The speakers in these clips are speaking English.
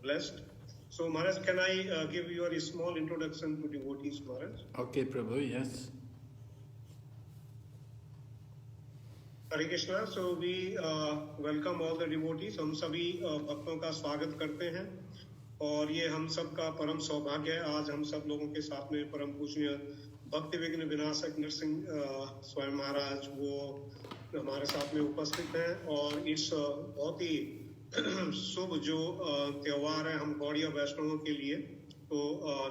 blessed. So Maharaj, can I give you a small introduction to devotees, Maharaj? Okay, Prabhu, yes. Hare Krishna. So we welcome all the devotees. हम सभी भक्तों का स्वागत करते हैं और ये हम सब का परम सौभाग्य है। आज हम सब लोगों के साथ में परम पूजनीय भक्ति विघ्न विनाशक नरसिंह स्वयं महाराज वो हमारे साथ में उपस्थित हैं और इस बहुत ही शुभ जो त्योहार है हम गौड़ीय वैष्णवों के लिए, तो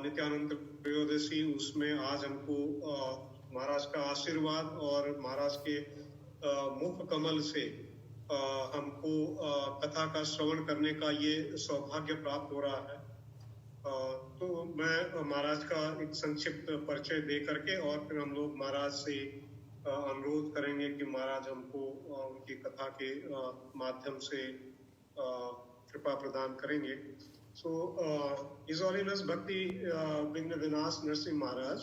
नित्यानंद त्रयोदशी, उसमें आज हमको महाराज का आशीर्वाद और महाराज के मुख कमल से हमको कथा का श्रवण करने का ये सौभाग्य प्राप्त हो रहा है। तो मैं महाराज का एक संक्षिप्त परिचय दे करके और फिर हम लोग महाराज से अनुरोध करेंगे कि महाराज हमको उनकी कथा के माध्यम से कृपा प्रदान करेंगे। सो His Holiness Bhakti Vigna Vinas Narasimha Maharaj,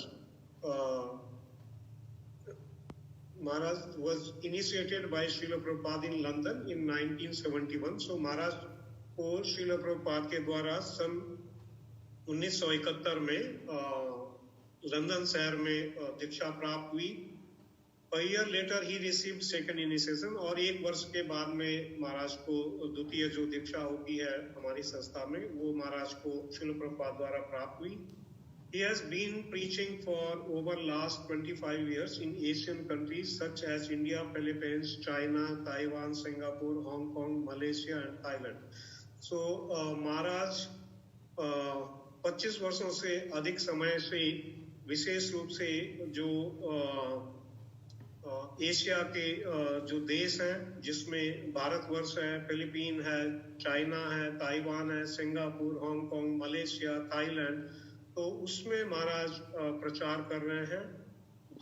Maharaj was initiated by Srila Prabhupada in London in 1971. So Maharaj को Srila Prabhupada के द्वारा सन 1971 में लंदन शहर में दीक्षा प्राप्त हुई। A year later he received second initiation और एक वर्ष के बाद में महाराज को द्वितीय जो दीक्षा होती है हमारी संस्था में वो महाराज को श्रील प्रभुपाद द्वारा प्राप्त हुई। He has been preaching for over last 25 years in Asian countries such as India, Philippines, China, Taiwan, Singapore, Hong Kong, Malaysia and Thailand. So महाराज 25 वर्षों से अधिक समय से विशेष रूप से जो एशिया के जो देश हैं जिसमें भारतवर्ष है, फिलीपीन है, चाइना है, ताइवान है, सिंगापुर, हांगकांग, मलेशिया, थाईलैंड, तो उसमें महाराज प्रचार कर रहे हैं।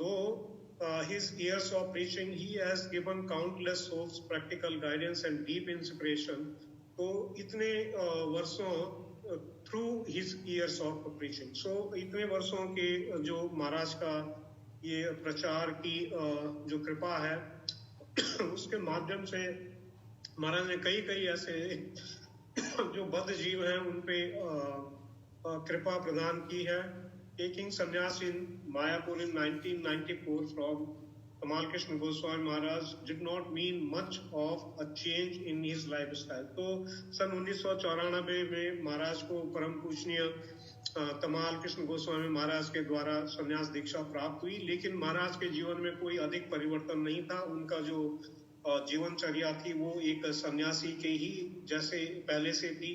Though his years of preaching, he has given countless souls practical guidance and deep inspiration. तो इतने वर्षों through his years of preaching, so इतने वर्षों के जो महाराज का ये प्रचार की जो कृपा है उसके माध्यम से महाराज ने कई ऐसे जो बद्ध जीव हैं उन पे कृपा प्रदान की है। Taking sannyas in Mayapur in 1994 from Tamal Krishna Goswami Maharaj did not mean much of a change in his lifestyle. तो सन 1994 में महाराज को परम पूजनीय तमाल कृष्ण गोस्वामी महाराज के द्वारा संन्यास दीक्षा प्राप्त हुई, लेकिन महाराज के जीवन में कोई अधिक परिवर्तन नहीं था। उनका जो जीवनचर्या थी वो एक सन्यासी के ही जैसे पहले से थी।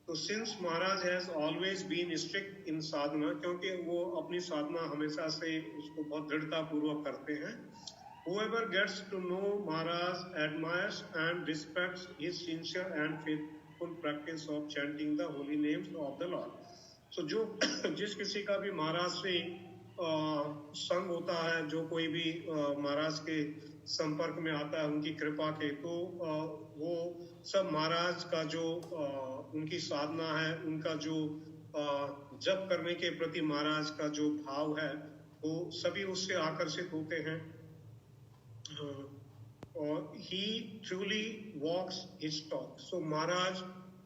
तो since Maharaj has always been strict in sadhana, क्योंकि वो अपनी साधना हमेशा से उसको बहुत दृढ़ता पूर्वक करते हैं। Whoever gets to know Maharaj admires and respects his sincere and faithful practice of chanting the holy names of the Lord. So जो जिस किसी का भी महाराज से संग होता है, जो कोई भी महाराज के संपर्क में आता है उनकी कृपा के, तो वो सब महाराज का जो उनकी साधना है, उनका जो जप करने के प्रति महाराज का जो भाव है वो सभी उससे आकर्षित होते हैं। और he truly walks his talk. So महाराज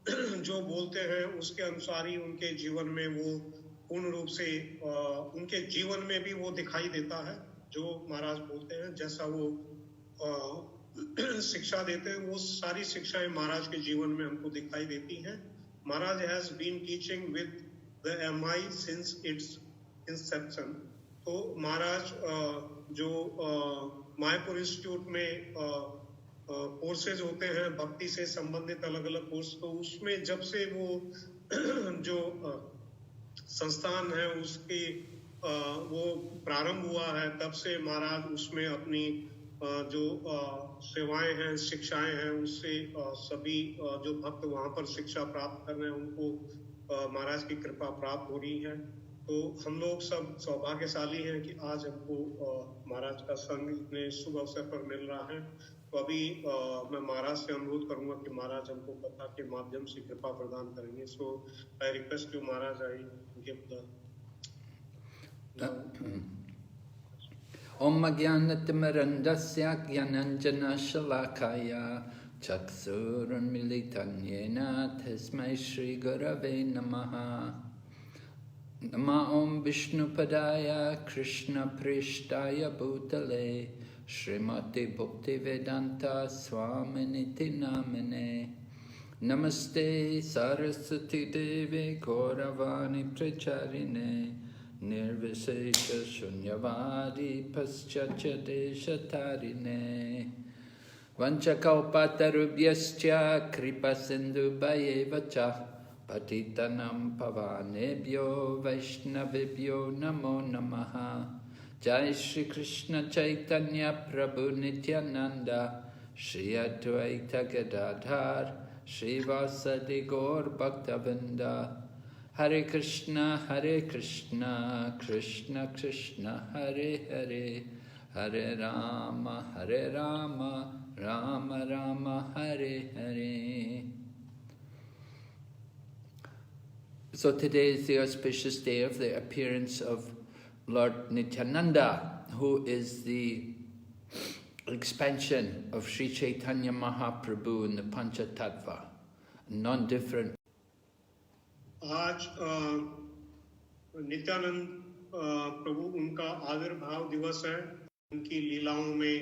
जो बोलते हैं उसके अनुसार ही उनके जीवन में वो पूर्ण रूप से उनके जीवन में भी वो दिखाई देता है। जो महाराज बोलते हैं, जैसा वो शिक्षा देते हैं, वो सारी शिक्षाएं महाराज के जीवन में हमको दिखाई देती हैं। Maharaj has been teaching with the MI since its inception. तो महाराज जो मायापुर इंस्टीट्यूट में कोर्सेज होते हैं भक्ति से संबंधित अलग अलग कोर्स, तो उसमें जब से वो जो संस्थान है उसकी वो प्रारंभ हुआ है, तब से महाराज उसमें अपनी जो सेवाएं हैं, शिक्षाएं हैं, उससे सभी जो भक्त वहाँ पर शिक्षा प्राप्त कर रहे हैं उनको महाराज की कृपा प्राप्त हो रही है। तो हम लोग सब सौभाग्यशाली हैं कि आज हमको महाराज का संग इतने शुभ अवसर पर मिल रहा है। तो अभी मैं महाराज से अनुरोध करूंगा कि महाराज हमको कथा के माध्यम से कृपा प्रदान करेंगे। So I request you Maharaj, I give the Om Jnanatimirandasya Jnananjana Shalakaya Chaksurunmilitam yena tasmai Shri Gurave Namaha. Nama Om Vishnupadaya Krishna Prishtaya Bhutale Srimati Bhaktivedanta Swaminiti Namane. Namaste Saraswati Devi Gauravani Pracharine Nirvisesha Shunyavadi Paschatya Deshatarine Vanchakalpatarubhyascha Kripasindhubayevacha Patitanam Pavanebhyo Vaishnavibhyo Namo Namaha. Jai Shri Krishna Chaitanya Prabhu Nityananda Shri Advaita Gadadhar Shri Vasadi Gaur Bhaktavinda. Hare Krishna Krishna Krishna Hare Hare, Hare Rama Rama Rama Hare Hare. So today is the auspicious day of the appearance of Lord Nityananda, who is the expansion of Sri Chaitanya Mahaprabhu in the Panchatattva, non-different. आज नित्यानंद प्रभु उनका आविर्भाव दिवस है. उनकी लीलाओं में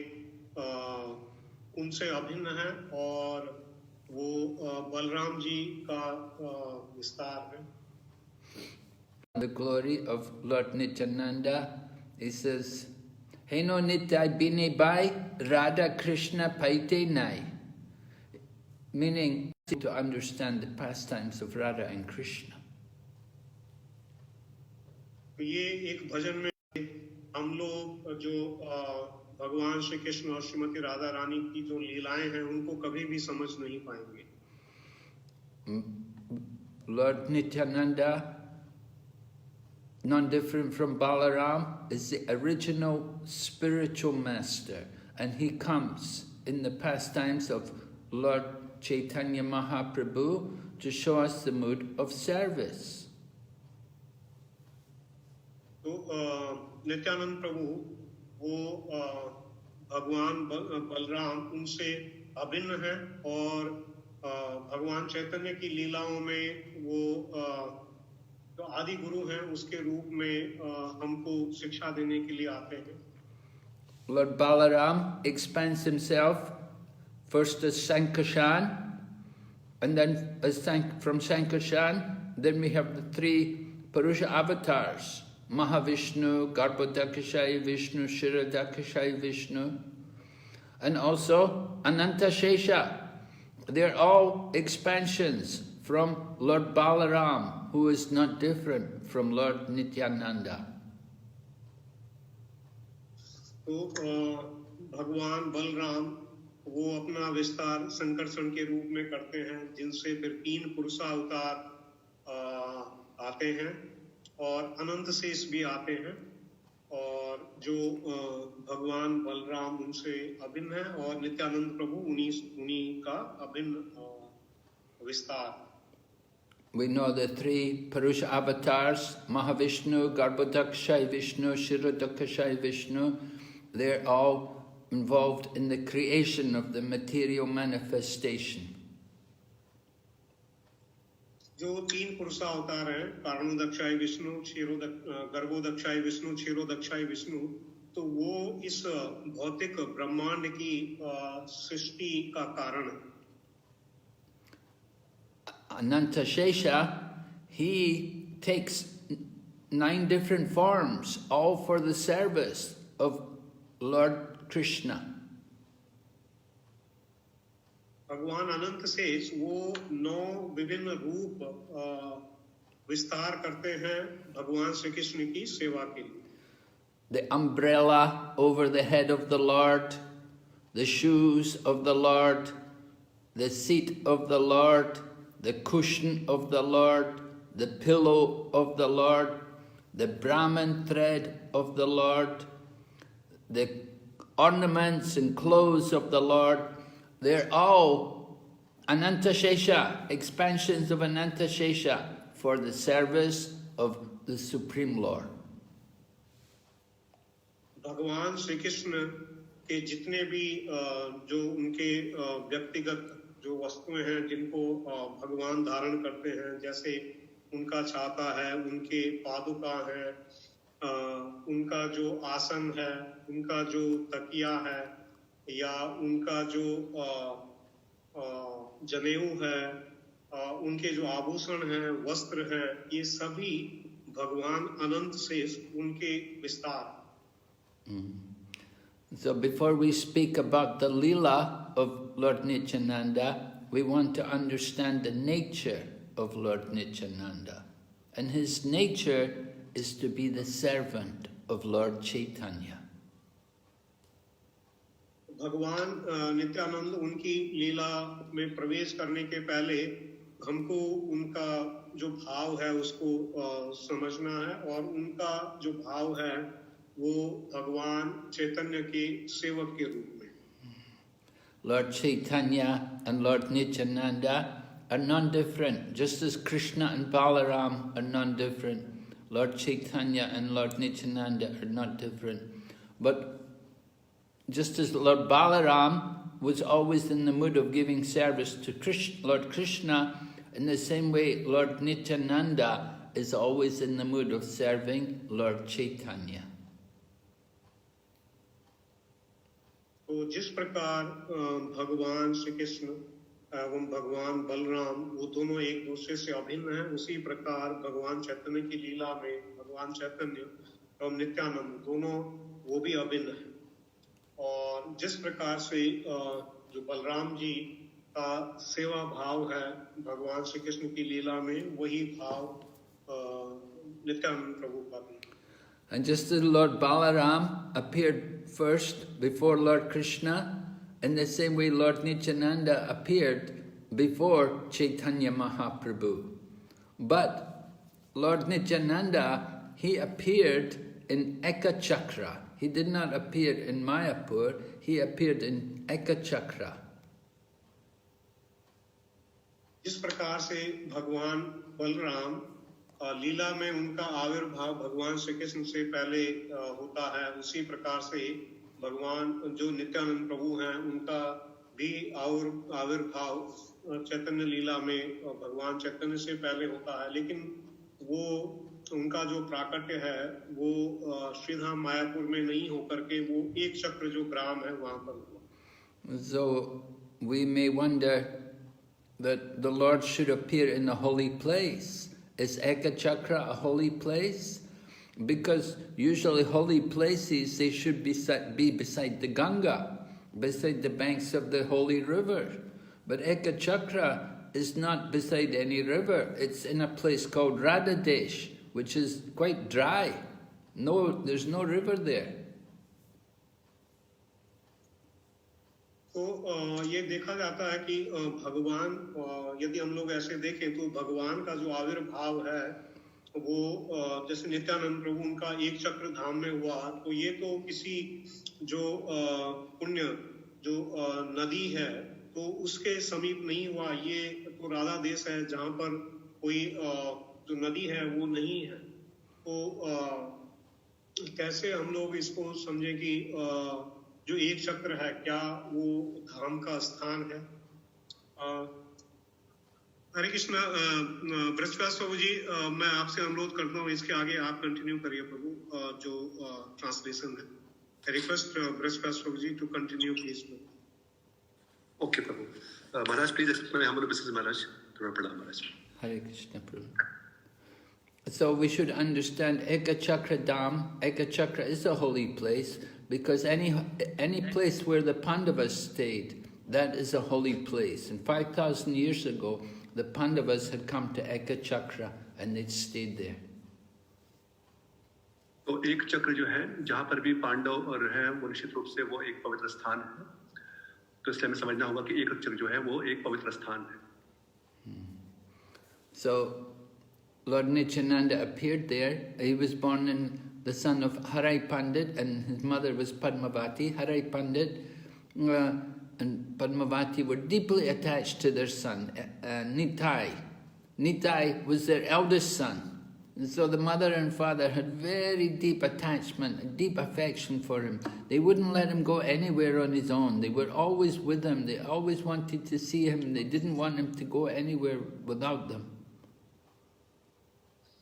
उनसे अभिन्न है और वो बलराम जी का विस्तार है. The glory of Lord Nityananda, he says, Heno Nitai Bine Bai Radha Krishna Paite Nai, meaning to understand the pastimes of Radha and Krishna. ये एक भजन में हम लोग जो भगवान श्री कृष्ण और श्रीमती राधा रानी की जो लीलाएं हैं उनको कभी भी समझ नहीं पाएंगे. Lord Nityananda, non-different from Balaram, is the original spiritual master, and he comes in the pastimes of Lord Chaitanya Mahaprabhu to show us the mood of service. तो नित्यानंद प्रभु वो भगवान बलराम उनसे अभिन्न है और भगवान चैतन्य की लीलाओं में वो जो आदि गुरु हैं उसके रूप में हमको शिक्षा देने के लिए आते हैं. Lord Balaram expands himself first as Sankarshan, and then from Sankarshan, then we have the three Purusha avatars, Mahavishnu, Garbhodakashayi Vishnu, Kshirodakashayi Vishnu, and also Ananta Shesha. They're all expansions from Lord Balaram, who is not different from Lord Nityananda. तो भगवान बलराम वो अपना विस्तार संकर्षण के रूप में करते हैं, जिनसे फिर तीन पुरुषावतार आते हैं और अनंत शेष भी आते हैं, और जो भगवान बलराम उनसे अभिन्न है और नित्यानंद प्रभु उन्हीं का अभिन्न विस्तार. We know the three Purusha avatars, Mahavishnu, Garbhodakashayi Vishnu, Kshirodakashayi Vishnu, they're all involved in the creation of the material manifestation. जो तीन पुरुषावतार हैं, कारणोदक्षाय विष्णु, गर्भोदक्षाय विष्णु, क्षीरोदक्षाय विष्णु, तो वो इस भौतिक ब्रह्मांड की सृष्टि का कारण है. Ananta Shesha, he takes 9 different forms, all for the service of Lord Krishna. भगवान अनंत शेष वो 9 विभिन्न रूप विस्तार करते हैं भगवान श्री कृष्ण की सेवा के लिए. The umbrella over the head of the Lord, the shoes of the Lord, the seat of the Lord, the cushion of the Lord, the pillow of the Lord, the Brahman thread of the Lord, the ornaments and clothes of the Lord, they're all Ananta Shesha, expansions of Ananta Shesha for the service of the Supreme Lord. भगवान श्री कृष्ण कि जितने भी जो उनके व्यक्तिगत जो वस्तुएं हैं जिनको भगवान धारण करते हैं, जैसे उनका छाता है, उनके पादुका है, उनका जो आसन है, उनका जो तकिया है, या उनका जो जनेऊ है, उनके जो आभूषण हैं, वस्त्र हैं, ये सभी भगवान अनंत से उनके विस्तार. So before we speak about the Leela of Lord Nityananda, we want to understand the nature of Lord Nityananda. And his nature is to be the servant of Lord Chaitanya. भगवान नित्यानंद उनकी लीला में प्रवेश करने के पहले हमको उनका जो भाव है उसको समझना है, और उनका जो भाव है वो भगवान चैतन्य के सेवक के रूप में. Lord Chaitanya and Lord Nityananda are non-different, just as Krishna and Balaram are non-different. Lord Chaitanya and Lord Nityananda are not different. But just as Lord Balaram was always in the mood of giving service to Lord Krishna, in the same way Lord Nityananda is always in the mood of serving Lord Chaitanya. तो जिस प्रकार भगवान श्री कृष्ण एवं भगवान बलराम वो दोनों एक दूसरे से अभिन्न हैं, उसी प्रकार भगवान चैतन्य की लीला में भगवान चैतन्य एवं नित्यानंद दोनों वो भी अभिन्न हैं. और जिस प्रकार से जो बलराम जी का सेवा भाव है भगवान श्री कृष्ण की लीला में, वही भाव नित्यानंद प्रभु का भी. And just as Lord Balaram appeared first before Lord Krishna, in the same way Lord Nityananda appeared before Chaitanya Mahaprabhu. But Lord Nityananda, he appeared in Eka Chakra. He did not appear in Mayapur, he appeared in Eka Chakra. जिस प्रकार से भगवान बलराम लीला में उनका आविर्भाव भगवान श्री कृष्ण से पहले होता है, उसी प्रकार से भगवान जो नित्यानंद प्रभु हैं उनका भी आविर्भाव चैतन्य लीला में भगवान चैतन्य से पहले होता है, लेकिन वो उनका जो प्राकट्य है वो श्रीधाम मायापुर में नहीं होकर के वो एक चक्र जो ग्राम है वहां पर हुआ. So we may wonder that the Lord should appear in a holy place. Is Eka Chakra a holy place? Because usually holy places, they should be beside the Ganga, beside the banks of the holy river. But Eka Chakra is not beside any river. It's in a place called Radhadesh, which is quite dry. No, there's no river there. तो ये देखा जाता है कि भगवान, यदि हम लोग ऐसे देखें तो भगवान का जो आविर्भाव है वो जैसे नित्यानंद प्रभु उनका एक चक्र धाम में हुआ, तो ये तो किसी जो पुण्य जो नदी है तो उसके समीप नहीं हुआ. ये तो राधा देश है जहाँ पर कोई जो नदी है वो नहीं है. तो कैसे हम लोग इसको समझे कि जो एक चक्र है क्या वो धाम का स्थान है? हरे कृष्णा. ब्रजवास प्रभु जी, मैं आपसे अनुरोध करता हूँ इसके आगे आप कंटिन्यू करिए प्रभु, जो ट्रांसलेशन है. Request Brajvas Prabhu ji to continue please. Okay प्रभु. महाराज प्लीज एक्सप्लेन हमारे बिजनेस महाराज. थोड़ा पढ़ा महाराज. Hare Krishna Prabhu. So we should understand Eka Chakra Dham. Eka Chakra is a holy place because any place where the Pandavas stayed, that is a holy place. And 5,000 years ago, the Pandavas had come to Eka Chakra and they'd stayed there. तो एक चक्र जो है जहाँ पर भी पांडव और हैं वो निश्चित रूप से वो एक पवित्र स्थान है. तो इसलिए हमें समझना होगा कि एक चक्र जो है वो एक पवित्र स्थान है. So Lord Nityananda appeared there. He was born in the son of Harai Pandit and his mother was Padmavati. Harai Pandit and Padmavati were deeply attached to their son, Nitai. Nitai was their eldest son And so the mother and father had very deep attachment and deep affection for him. They wouldn't let him go anywhere on his own. They were always with him. They always wanted to see him. They didn't want him to go anywhere without them.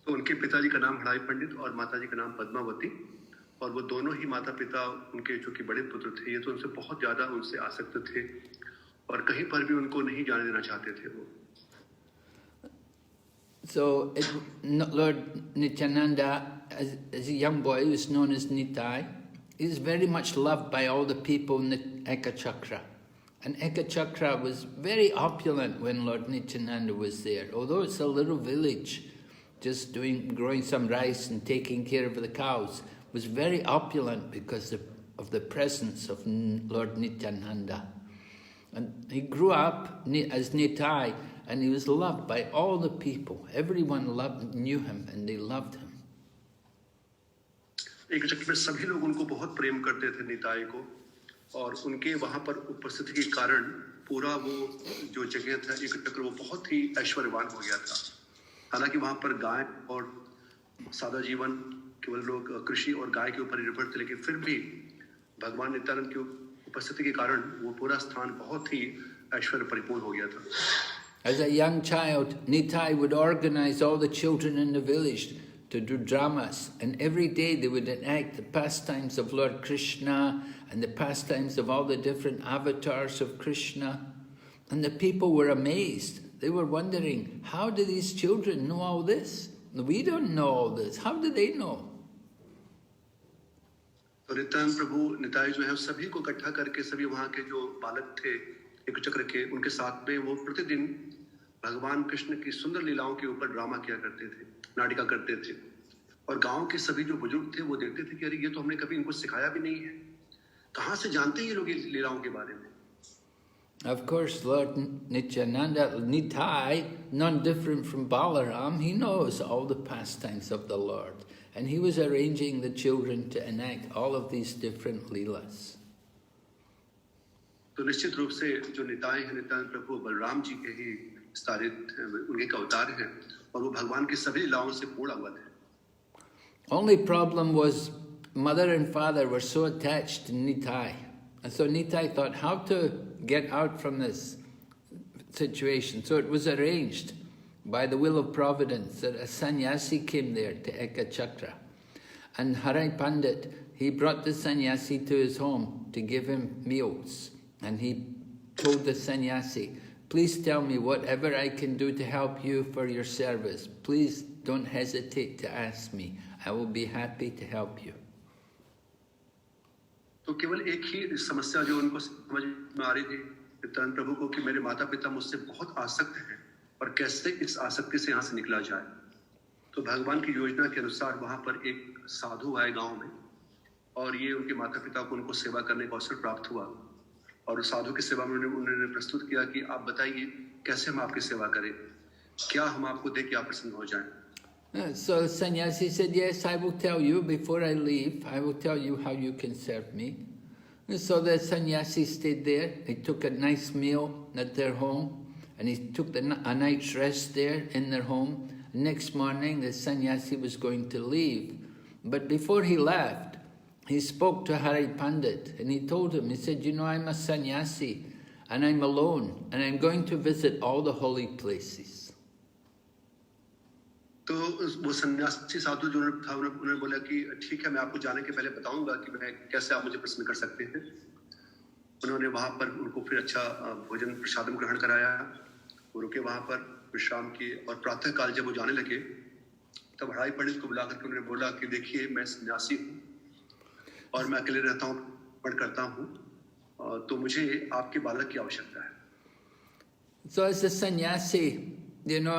तो उनके पिताजी का नाम हड़ाई पंडित और माताजी का नाम पद्मावती, और वो दोनों ही माता पिता उनके जो कि बड़े पुत्र थे, ये तो उनसे बहुत ज्यादा उनसे आसक्त थे और कहीं पर भी उनको नहीं जाने देना चाहते थे वो. So Lord Nityananda, as a young boy, was known as Nitai. He was very much loved by all the people in the Ekachakra. And Ekachakra was very opulent when Lord Nityananda was there. Although it's a little village, just growing some rice and taking care of the cows, was very opulent because of the presence of Lord Nityananda. And he grew up as Nitai, and he was loved by all the people. Everyone knew him, and they loved him. एक चक्र में सभी लोग उनको बहुत प्रेम करते थे निताई को, और उनके वहाँ पर उपस्थिति के कारण पूरा वो जो जगह था एक चक्र वो बहुत ही ऐश्वर्यवान हो गया था. हालांकि वहाँ पर गाय और सादा जीवन केवल लोग कृषि और गाय के ऊपर निर्भर थे, लेकिन फिर भी भगवान नित्यानंद की उपस्थिति के कारण वो पूरा स्थान बहुत ही ऐश्वर्य परिपूर्ण हो गया था. As a young child, Nitai would organize all the children in the village to do dramas, and every day they would enact the pastimes of Lord Krishna and the pastimes of all the different avatars of Krishna. And the people were amazed. They were wondering, how do these children know all this? We don't know all this. How do they know? तो नित्यानंद प्रभु निताई जो है सभी को इकट्ठा करके सभी वहाँ के जो बालक थे एक चक्र के, उनके साथ में वो प्रतिदिन भगवान कृष्ण की सुंदर लीलाओं के ऊपर ड्रामा किया करते थे, नाटिका करते थे, और गांव के सभी जो बुजुर्ग थे वो देखते थे कि अरे ये तो हमने कभी इनको सिखाया भी नहीं है, कहाँ से जानते हैं ये लोग इस लीलाओं के बारे में. Of course, Lord Nityananda, Nitai, none different from Balaram, he knows all the pastimes of the Lord, and he was arranging the children to enact all of these different leelas. तो निश्चित रूप से जो निताई हैं नित्यानंद प्रभु बलराम जी के ही स्तरित हैं, उनके अवतार हैं, और वो भगवान की सभी लीलाओं से पूर्ण अवगत हैं. Only problem was mother and father were so attached to Nitai, and so Nitai thought how to get out from this situation. So it was arranged by the will of Providence that a sannyasi came there to Ekachakra, and Harai Pandit, he brought the sannyasi to his home to give him meals. And he told the sannyasi, please tell me whatever I can do to help you for your service. Please don't hesitate to ask me. I will be happy to help you. तो केवल एक ही समस्या जो उनको समझ में आ रही थी नित्यानंद प्रभु को कि मेरे माता पिता मुझसे बहुत आसक्त हैं और कैसे इस आसक्ति से यहाँ से निकला जाए. तो भगवान की योजना के अनुसार वहाँ पर एक साधु आए गांव में, और ये उनके माता पिता को उनको सेवा करने का अवसर प्राप्त हुआ, और साधु की सेवा में उन्होंने प्रस्तुत किया कि आप बताइए कैसे हम आपकी सेवा करें, क्या हम आपको दें कि आप प्रसन्न हो जाएं. So the sannyasi said, yes, I will tell you before I leave. I will tell you how you can serve me. And so the sannyasi stayed there. He took a nice meal at their home, and he took a night's rest there in their home. Next morning, the sannyasi was going to leave. But before he left, he spoke to Hari Pandit, and he told him, he said, you know, I'm a sannyasi, and I'm alone, and I'm going to visit all the holy places. तो वो सन्यासी साधु जो था उन्होंने बोला कि ठीक है, मैं आपको जाने के पहले बताऊंगा कि मैं कैसे आप मुझे प्रसन्न कर सकते हैं. उन्होंने वहाँ पर उनको फिर अच्छा भोजन प्रसादम ग्रहण कराया, उनके वहाँ पर विश्राम किए, और प्रातः काल जब वो जाने लगे तब हड़ाई पंडित को बुला करके उन्होंने बोला कि देखिए मैं सन्यासी हूँ और मैं अकेले रहता हूँ, पढ़ करता हूँ, तो मुझे आपके बालक की आवश्यकता है. So as a sannyasi, you know,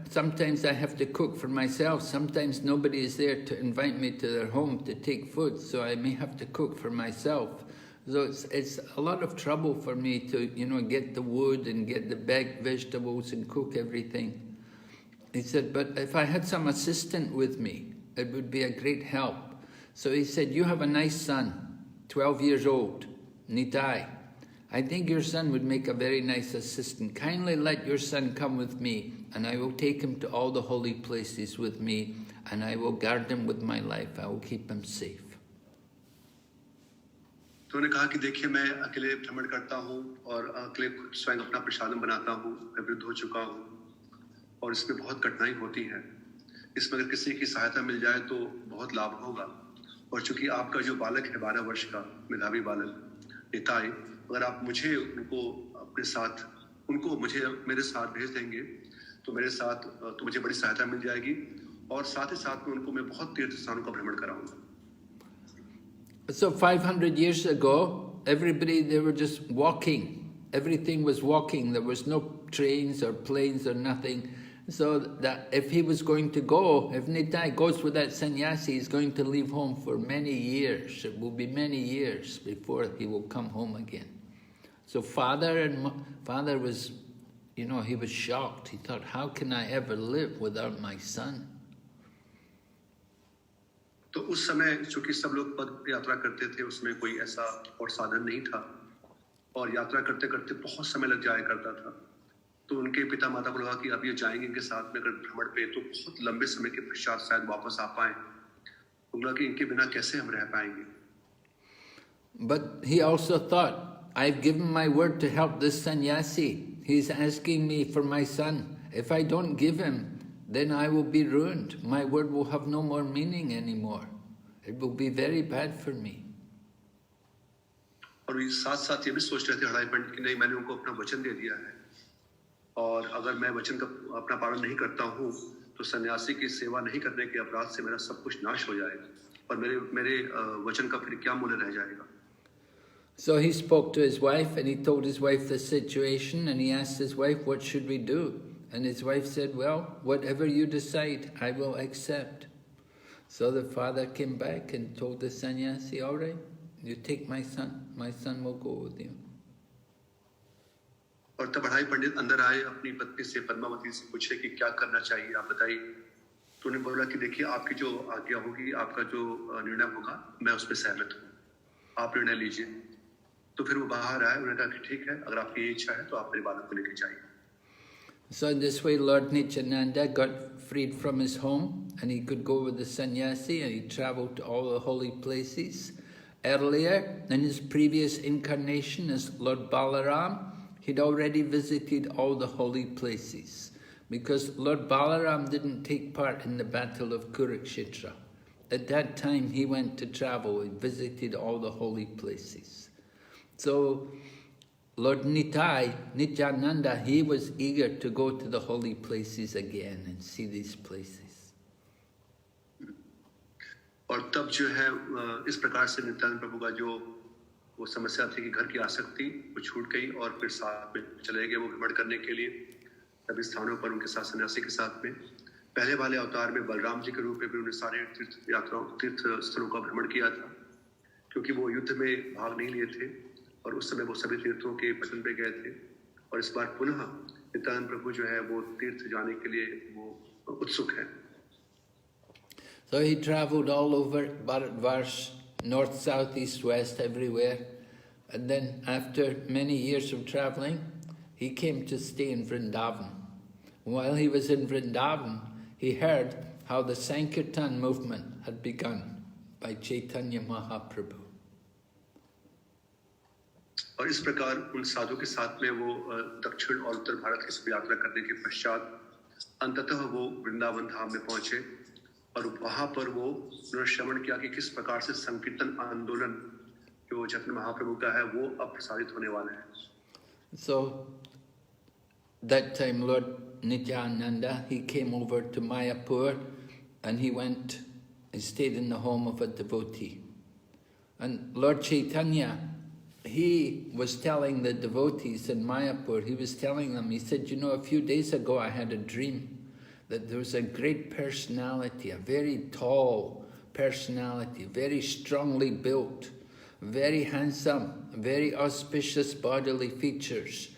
sometimes I have to cook for myself. Sometimes nobody is there to invite me to their home to take food, so I may have to cook for myself. So it's a lot of trouble for me to, you know, get the wood and get the baked vegetables and cook everything. He said, but if I had some assistant with me, it would be a great help. So he said, you have a nice son, 12 years old, Nitai, I think your son would make a very nice assistant. Kindly let your son come with me, and I will take him to all the holy places with me, and I will guard him with my life. I will keep him safe. तो उन्होंने कहा कि देखिए मैं अकेले भ्रमण करता हूँ और अकेले स्वयं अपना प्रसादम बनाता हूँ, मैं वृद्ध हो चुका हूँ और इसमें बहुत कठिनाई होती है। इसमें अगर किसी की सहायता मिल जाए तो बहुत लाभ होगा। और चूंकि आपका जो बालक है 12 वर्ष का मेधावी बालक निताई, अगर आप मुझे मुझे मेरे साथ भेज देंगे तो मुझे बड़ी सहायता मिल जाएगी और साथ ही साथ में उनको मैं बहुत तीर्थ स्थानों का भ्रमण कराऊंगा। So 500 years ago, everybody, they were just walking. Everything was walking. There was no trains or planes or nothing. So that if he was going to go, if Nitai goes with that sannyasi, he's going to leave home for many years. It will be many years before he will come home again. So father was, he was shocked. He thought, how can I ever live without my son? तो उस समय चूंकि सब लोग पद यात्रा करते थे, उसमें कोई ऐसा और साधन नहीं था और यात्रा करते करते बहुत समय लग जाया करता था। तो उनके पिता माता को लगा कि अब ये जाएंगे इनके साथ में अगर भ्रमण पे तो बहुत लंबे समय के पश्चात शायद वापस आ पाए। तो लगा कि इनके बिना कैसे हम रह पाएंगे। But he also thought, I've given my word to help this sannyasi. He's asking me for my son. If I don't give him, then I will be ruined. My word will have no more meaning anymore. It will be very bad for me. और साथ साथ ये भी सोच रहे थे हड़ाई पंडित कि नहीं, मैंने उनको अपना वचन दे दिया है और अगर मैं वचन का अपना पालन नहीं करता हूँ तो सन्यासी की सेवा नहीं करने के अपराध से मेरा सब कुछ नाश हो जाएगा और मेरे वचन का फिर क्या मूल्य रह जाएगा। So he spoke to his wife and he told his wife the situation and he asked his wife, what should we do? And his wife said, well, whatever you decide, I will accept. So the father came back and told the sannyasi, all right, you take my son will go with you. और तब बढ़ाई पंडित अंदर आए, अपनी पत्नी से पद्मावती से पूछे कि क्या करना चाहिए, आप बताइए। तो उन्हें बोला कि देखिए आपकी जो आज्ञा होगी, आपका जो निर्णय होगा, मैं उस पर सहमत हूँ, आप निर्णय लीजिए। तो फिर वो बाहर आए, उन्होंने कहा कि ठीक है, अगर आपकी इच्छा है तो आप मेरे बालक को लेकर जाइए। So in this way, Lord Nityananda got freed from his home and he could go with the sannyasi and he travelled to all the holy places. Earlier, in his previous incarnation as Lord Balaram, he'd already visited all the holy places because Lord Balaram didn't take part in the battle of Kurukshetra. At that time, he went to travel, he visited all the holy places. So Lord Nityananda, he was eager to go to the holy places again and see these places. और तब जो है इस प्रकार से नित्यानंद प्रभु का जो वो समस्या थी कि घर की आसक्ति वो छूट गई और फिर साथ में चले गए वो भ्रमण करने के लिए सभी स्थानों पर उनके साथ सन्यासी के साथ में। पहले वाले अवतार में बलराम जी के रूप में भी उन्होंने सारे तीर्थ स्थलों का भ्रमण किया था क्योंकि वो युद्ध में भाग नहीं लिए थे और उस समय वो सभी तीर्थों के पटन पे गए थे और इस बार पुनः नित्यानंद प्रभु जो है वो तीर्थ जाने के लिए वो उत्सुक है। So he travelled all over Bharatvarsh, north, south, east, west, everywhere. And then after many years of travelling, he came to stay in Vrindavan. While he was in Vrindavan, he heard how the Sankirtan movement had begun by Chaitanya Mahaprabhu. और इस प्रकार उन साधु के साथ में वो दक्षिण और उत्तर भारत की सब यात्रा करने के पश्चात अंततः वो वृंदावन धाम में पहुंचे और वहां पर वो उन्होंने श्रवण किया कि किस प्रकार से संकीर्तन आंदोलन जो चैतन्य महाप्रभु का है वो अब प्रसारित होने वाला है। So that time Lord Nityananda, he came over to Mayapur and he stayed in the home of a devotee. And Lord Chaitanya, he was telling the devotees in Mayapur, he was telling them, he said, you know, a few days ago I had a dream that there was a great personality, a very tall personality, very strongly built, very handsome, very auspicious bodily features.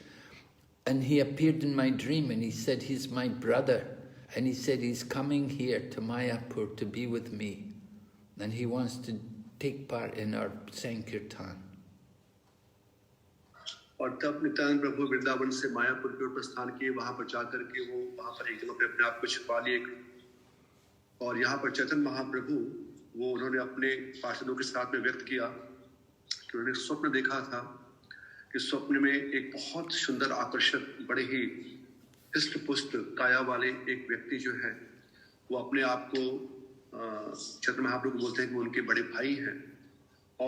And he appeared in my dream and he said, he's my brother. And he said, he's coming here to Mayapur to be with me. And he wants to take part in our Sankirtan. और तब नित्यानंद प्रभु वृंदावन से मायापुर की ओर प्रस्थान किए। वहां पर जाकर के वो वहां पर एक जगह पे अपने आप को छिपा लिए और यहाँ पर चैतन्य महाप्रभु वो उन्होंने अपने पार्षदों के साथ में व्यक्त किया कि उन्होंने स्वप्न देखा था कि स्वप्न में एक बहुत सुंदर आकर्षक बड़े ही हृष्ट पुष्ट काया वाले एक व्यक्ति जो है वो अपने आप को चैतन्य महाप्रभु को बोलते हैं कि वो उनके बड़े भाई हैं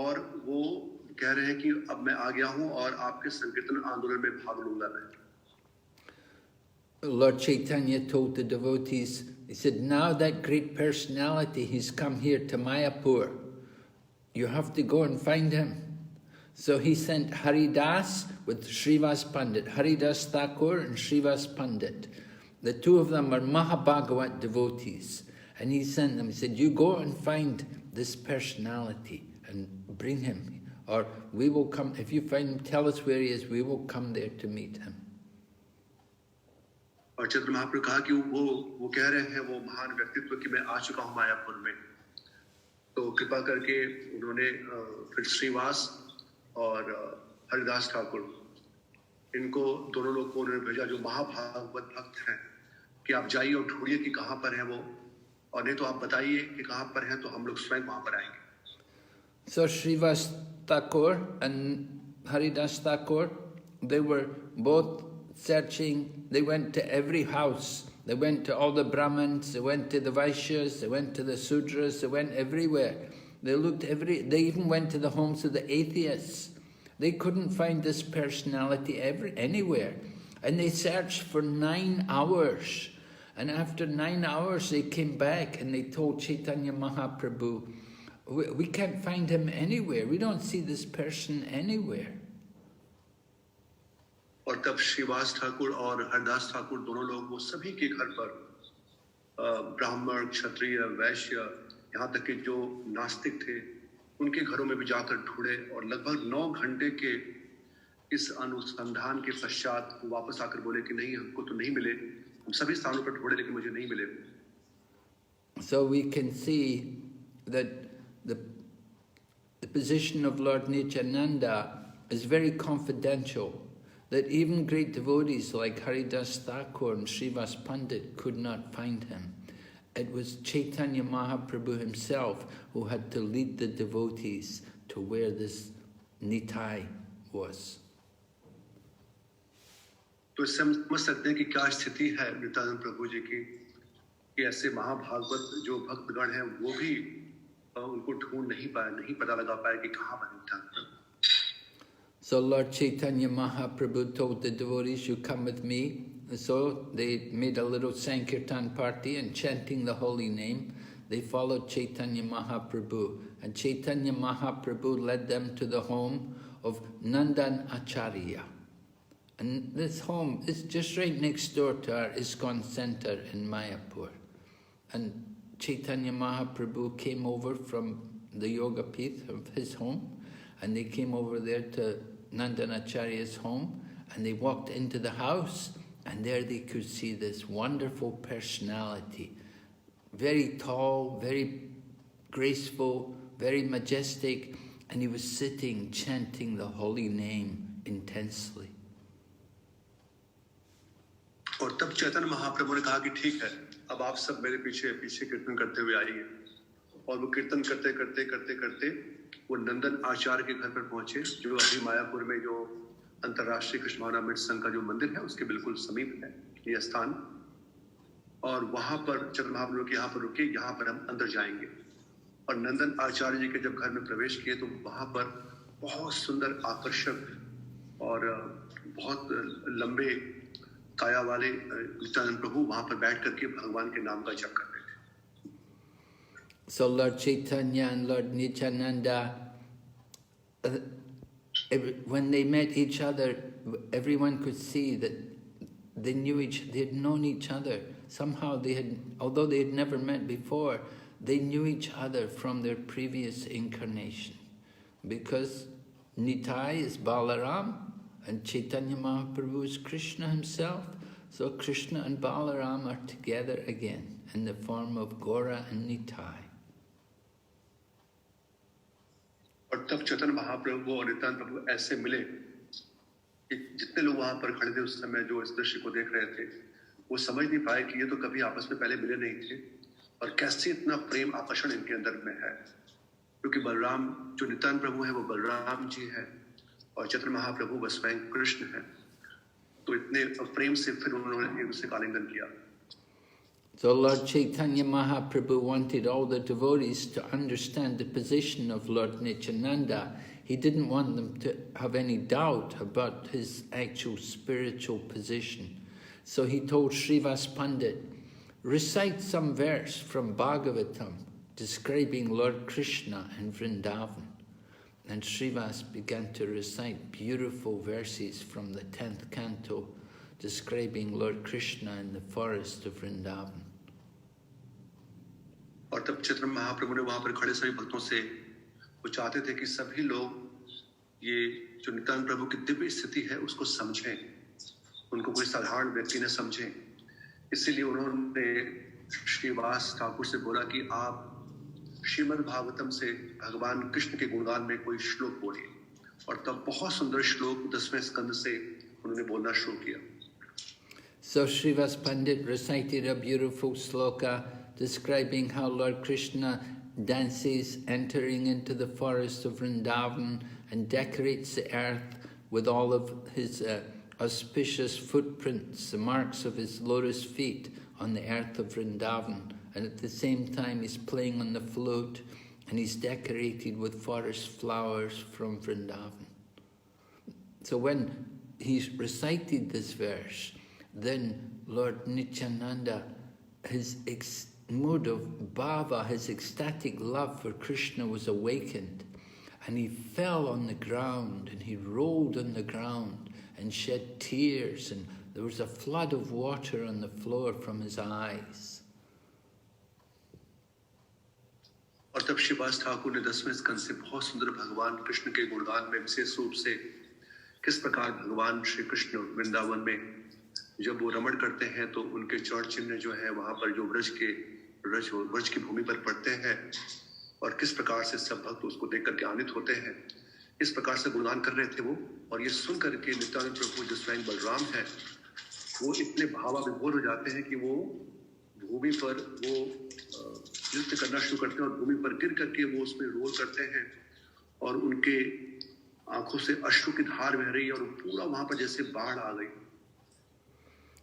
और वो कह रहे हैं कि अब मैं आ गया हूं और आपके संकीर्तन आंदोलन में भाग लूंगा मैं। Lord Chaitanya told the devotees, he said, now that great personality, he's come here to Mayapur. You have to go and find him. So he sent Haridas with Srivas Pandit, Haridas Thakur and Srivas Pandit. The two of them are Mahabhagavat devotees. And he sent them, he said, you go and find this personality and bring him. Or we will come, if you find him, tell us where he is, we will come there to meet him. और चैतन्य महाप्रभु कहा कि वो कह रहे हैं वो महान व्यक्तित्व कि मैं आ चुका हूँ मायापुर में। तो कृपा करके उन्होंने फिर श्रीवास और हरिदास ठाकुर इनको दोनों लोग को उन्होंने भेजा जो महाभागवत भक्त हैं कि आप जाइए और ढूंढिए कि कहाँ पर है वो और नहीं तो आप बताइए कि कहाँ पर है तो हम लोग स्वयं वहाँ पर आएंगे। So Srivas Thakur and Haridas Thakur, they were both searching. They went to every house. They went to all the Brahmins, they went to the Vaishyas, they went to the Sudras, they went everywhere. They looked they even went to the homes of the atheists. They couldn't find this personality anywhere. And they searched for 9 hours. And after 9 hours they came back and they told Chaitanya Mahaprabhu, we can't find him anywhere. We don't see this person anywhere. और तब श्रीवास ठाकुर और हरदास ठाकुर दोनों लोग वो सभी के घर पर ब्राह्मण क्षत्रिय वैश्य यहाँ तक कि जो नास्तिक थे उनके घरों में भी जाकर ढूंढे और लगभग 9 घंटे के इस अनुसंधान के पश्चात वापस आकर बोले कि नहीं हमको तो नहीं मिले, हम सभी स्थानों पर ढूंढे लेकिन मुझे नहीं मिले। So we can see that the position of Lord Nityananda is very confidential, that even great devotees like Haridas Thakur and Srivas Pandit could not find him. It was Chaitanya Mahaprabhu himself who had to lead the devotees to where this Nitai was. तो इससे हम समझ सकते हैं कि क्या स्थिति है नित्यानंद प्रभु जी की कि ऐसे महाभागवत जो भक्तगण हैं वो भी उनको ढूंढ नहीं पाए, नहीं पता लगा पाए कि कहाँ पर नित्यानंद प्रभु। So Lord Chaitanya Mahaprabhu told the devotees, you come with me. So they made a little Sankirtan party and chanting the holy name. They followed Chaitanya Mahaprabhu. And Chaitanya Mahaprabhu led them to the home of Nandan Acharya. And this home is just right next door to our ISKCON center in Mayapur. And Chaitanya Mahaprabhu came over from the Yoga Pith of his home, and they came over there to Nandanacharya's home, and they walked into the house, and there they could see this wonderful personality, very tall, very graceful, very majestic, and he was sitting chanting the holy name intensely. और तब चैतन्य महाप्रभु ने कहा कि ठीक है, अब आप सब मेरे पीछे पीछे कीर्तन करते हुए आइए। और वो कीर्तन करते करते करते करते वो नंदन आचार्य के घर पर पहुंचे, जो अभी मायापुर में जो अंतर्राष्ट्रीय कृष्ण भावनामृत संघ का जो मंदिर है उसके बिल्कुल समीप है ये स्थान। और वहां पर चैतन्य महाप्रभु के यहाँ पर रुके, यहाँ पर हम अंदर जाएंगे। और नंदन आचार्य जी के जब घर में प्रवेश किए तो वहां पर बहुत सुंदर आकर्षक और बहुत लंबे काया वाले नित्यानंद प्रभु वहां पर बैठ करके भगवान के नाम का जप कर रहे थे। So Lord Chaitanya and Lord Nityananda, when they met each other, everyone could see that they had known each other. Somehow although they had never met before, they knew each other from their previous incarnation. Because Nitai is Balaram and Chaitanya Mahaprabhu is Krishna himself. So Krishna and Balaram are together again in the form of Gora and Nitai. और तब चैतन्य महाप्रभु और नित्यानंद प्रभु ऐसे मिले जितने लोग वहां पर खड़े थे उस समय जो इस दृश्य को देख रहे थे, वो समझ नहीं पाए कि ये तो कभी आपस में पहले मिले नहीं थे और कैसे इतना प्रेम आकर्षण इनके अंदर में है, क्योंकि बलराम जो नित्यानंद प्रभु है वो बलराम जी है और चैतन्य महाप्रभु वो स्वयं कृष्ण है। तो इतने प्रेम से फिर उन्होंने एक दूसरे का आलिंगन किया। So Lord Chaitanya Mahaprabhu wanted all the devotees to understand the position of Lord Nityananda. He didn't want them to have any doubt about his actual spiritual position. So he told Srivas Pandit, recite some verse from Bhagavatam describing Lord Krishna in Vrindavan. And Srivas began to recite beautiful verses from the 10th canto describing Lord Krishna in the forest of Vrindavan. और तब चैतन्य महाप्रभु ने वहां पर खड़े सभी भक्तों से वो चाहते थे कि सभी लोग ये जो नित्यानंद प्रभु की दिव्य स्थिति है उसको समझें, उनको कोई साधारण व्यक्ति न समझें। इसीलिए उन्होंने श्रीवास ठाकुर से बोला कि आप श्रीमद् भागवतम से भगवान कृष्ण के गुणगान में कोई श्लोक बोलिए, और तब बहुत सुंदर श्लोक 10वें स्कंद से उन्होंने बोलना शुरू किया। So Srivas Pandit recited a beautiful sloka describing how Lord Krishna dances entering into the forest of Vrindavan and decorates the earth with all of his auspicious footprints, the marks of his lotus feet on the earth of Vrindavan. And at the same time he's playing on the flute and he's decorated with forest flowers from Vrindavan. So when he's recited this verse, then Lord Nityananda, his mood of bhava, his ecstatic love for Krishna was awakened, and he fell on the ground and he rolled on the ground and shed tears, and there was a flood of water on the floor from his eyes. और तब श्रीवास ठाकुर ने 10वें स्कंद से बहुत सुंदर भगवान कृष्ण के गुणगान में विशेष रूप से किस प्रकार भगवान श्री कृष्ण वृंदावन में जब वो रमण करते हैं तो उनके चरण चिन्ह जो है वहां पर जो व्रज की भूमि पर पड़ते हैं और किस प्रकार से सब भक्त उसको देख करके आनंदित होते हैं, इस प्रकार से गुणगान कर रहे थे वो। और ये सुन करके नित्यानंद प्रभु जो स्वयं बलराम है वो इतने भावाविभोर हो जाते हैं कि वो भूमि पर वो नृत्य करना शुरू करते हैं और भूमि पर गिर करके वो उसमें रोल करते हैं और उनके आंखों से अश्रु की धार बह रही है और पूरा वहां पर जैसे बाढ़ आ गई।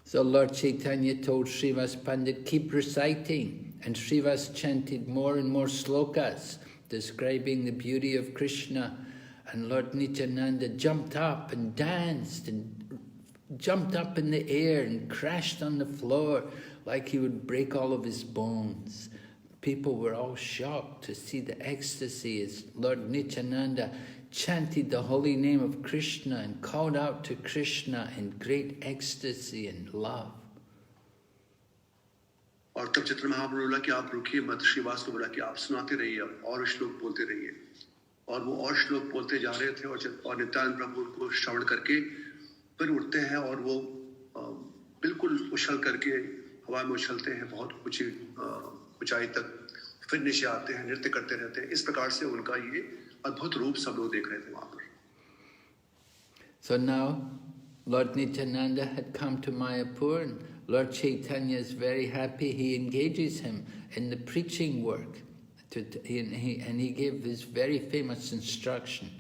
So Lord Chaitanya told Srivas Pandit, keep reciting, and Srivas chanted more and more slokas describing the beauty of Krishna, and Lord Nityananda jumped up and danced and jumped up in the air and crashed on the floor like he would break all of his bones. People were all shocked to see the ecstasy as Lord Nityananda chanted the holy name of Krishna and called out to Krishna in great ecstasy and love. और तब चैतन्य महाप्रभु बोला कि आप रुकिए मत, श्रीवास को बोला कि आप सुनाते रहिए और श्लोक बोलते रहिए, और वो और श्लोक बोलते जा रहे थे और नित्यानंद प्रभु उनको श्रवण करके फिर उठते हैं और वो बिल्कुल उछल करके हवा में उछलते हैं बहुत ऊंचाई तक, फिर नीचे आते हैं, नृत्य करते रहते हैं। इस प्रकार से उनका ये अद्भुत रूप सब लोग देख रहे थे वहां पर। So now Lord Nityananda had come to Mayapur, and Lord Chaitanya is very happy. He engages him in the preaching work, and he gave his very famous instruction.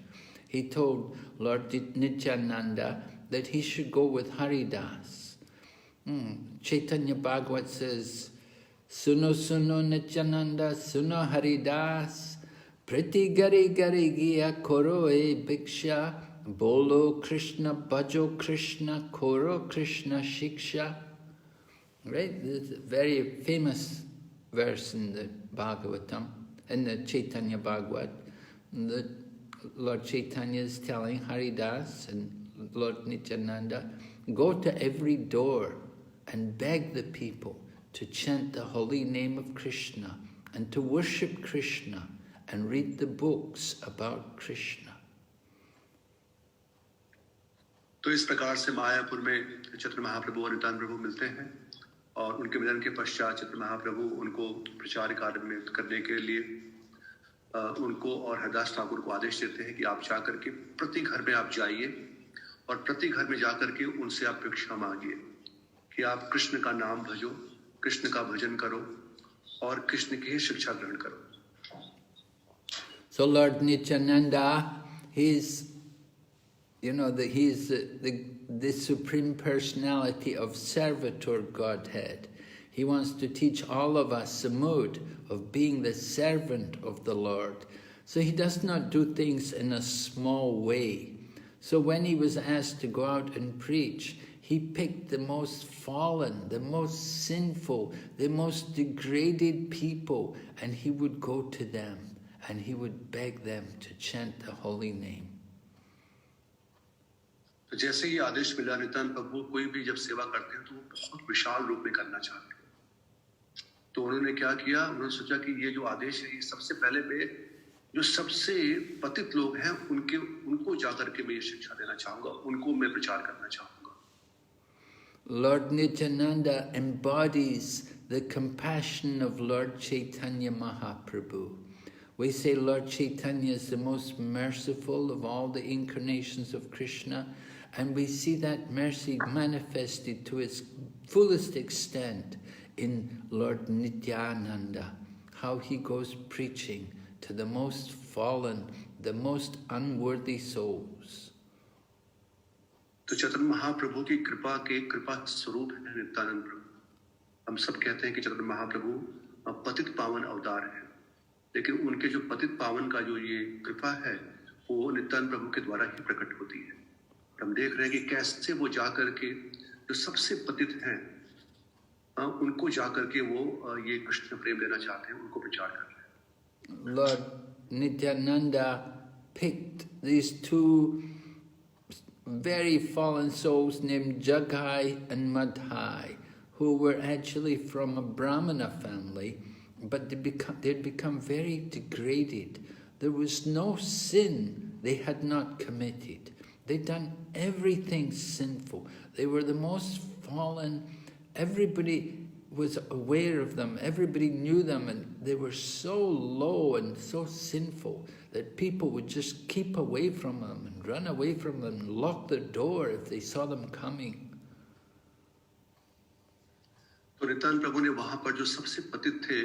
He told Lord Nityananda that he should go with Haridas. Chaitanya Bhagavat says, Suno suno Nityananda, suno Haridas, Priti gari gari giya koro e bhiksha, bolo Krishna bhajo Krishna, koro Krishna shiksha. Right? This is a very famous verse in the Bhagavatam, in the Chaitanya Bhagavat. The Lord Chaitanya is telling Haridas and Lord Nityananda, go to every door and beg the people to chant the holy name of Krishna and to worship Krishna and read the books about Krishna. तो इस प्रकार से मायापुर में चैतन्य महाप्रभु और नित्यानंद प्रभु मिलते हैं और उनके मिलन के पश्चात चैतन्य महाप्रभु उनको प्रचार कार्य में करने के लिए उनको और हरिदास ठाकुर को आदेश देते हैं कि आप जाकर के प्रति घर में आप जाइए और प्रति घर में जाकर के उनसे आप भिक्षा मांगिए कि आप कृष्ण का नाम भजो, कृष्ण का भजन करो और कृष्ण की शिक्षा ग्रहण करो. So Lord Nityananda, he's the Supreme Personality of Servitor Godhead. He wants to teach all of us the mode of being the servant of the Lord. So he does not do things in a small way. So when he was asked to go out and preach, he picked the most fallen, the most sinful, the most degraded people, and he would go to them and he would beg them to chant the holy name. तो जैसे ही आदेश मिला नित्यानंद प्रभु कोई भी जब सेवा करते हैं तो वो बहुत विशाल रूप में करना चाहते हैं. तो उन्होंने क्या किया, उन्होंने सोचा कि ये जो आदेश है ये सबसे पहले मैं जो सबसे पतित लोग हैं उनको जाकर के मैं ये शिक्षा देना चाहूंगा, उनको मैं प्रचार करना चाहूंगा. Lord Nityananda embodies the compassion of Lord Chaitanya Mahaprabhu. We say Lord Chaitanya is the most merciful of all the incarnations of Krishna, and we see that mercy manifested to its fullest extent in Lord Nityananda, how he goes preaching to the most fallen, the most unworthy souls. तो चैतन्य महाप्रभु की कृपा स्वरूप है नित्यानंद प्रभु. हम सब कहते हैं कि चैतन्य महाप्रभु पतित पावन अवतार है, लेकिन उनके जो पतित पावन का जो ये कृपा है वो नित्यानंद प्रभु के द्वारा ही प्रकट होती है. हम देख रहे हैं कि कैसे वो जाकर के जो सबसे पतित हैं उनको जाकर के वो ये कृष्ण प्रेम देना चाहते हैं, उनको प्रचार कर रहे हैं. Lord Nityananda picked these two very fallen souls named Jagai and Madhai, who were actually from a Brahmana family, but they'd become very degraded. There was no sin they had not committed. They'd done everything sinful. They were the most fallen. Everybody was aware of them. Everybody knew them, and they were so low and so sinful that people would just keep away from them and run away from them and lock the door if they saw them coming. तो नित्यानंद प्रभु ने वहां पर जो सबसे पतित थे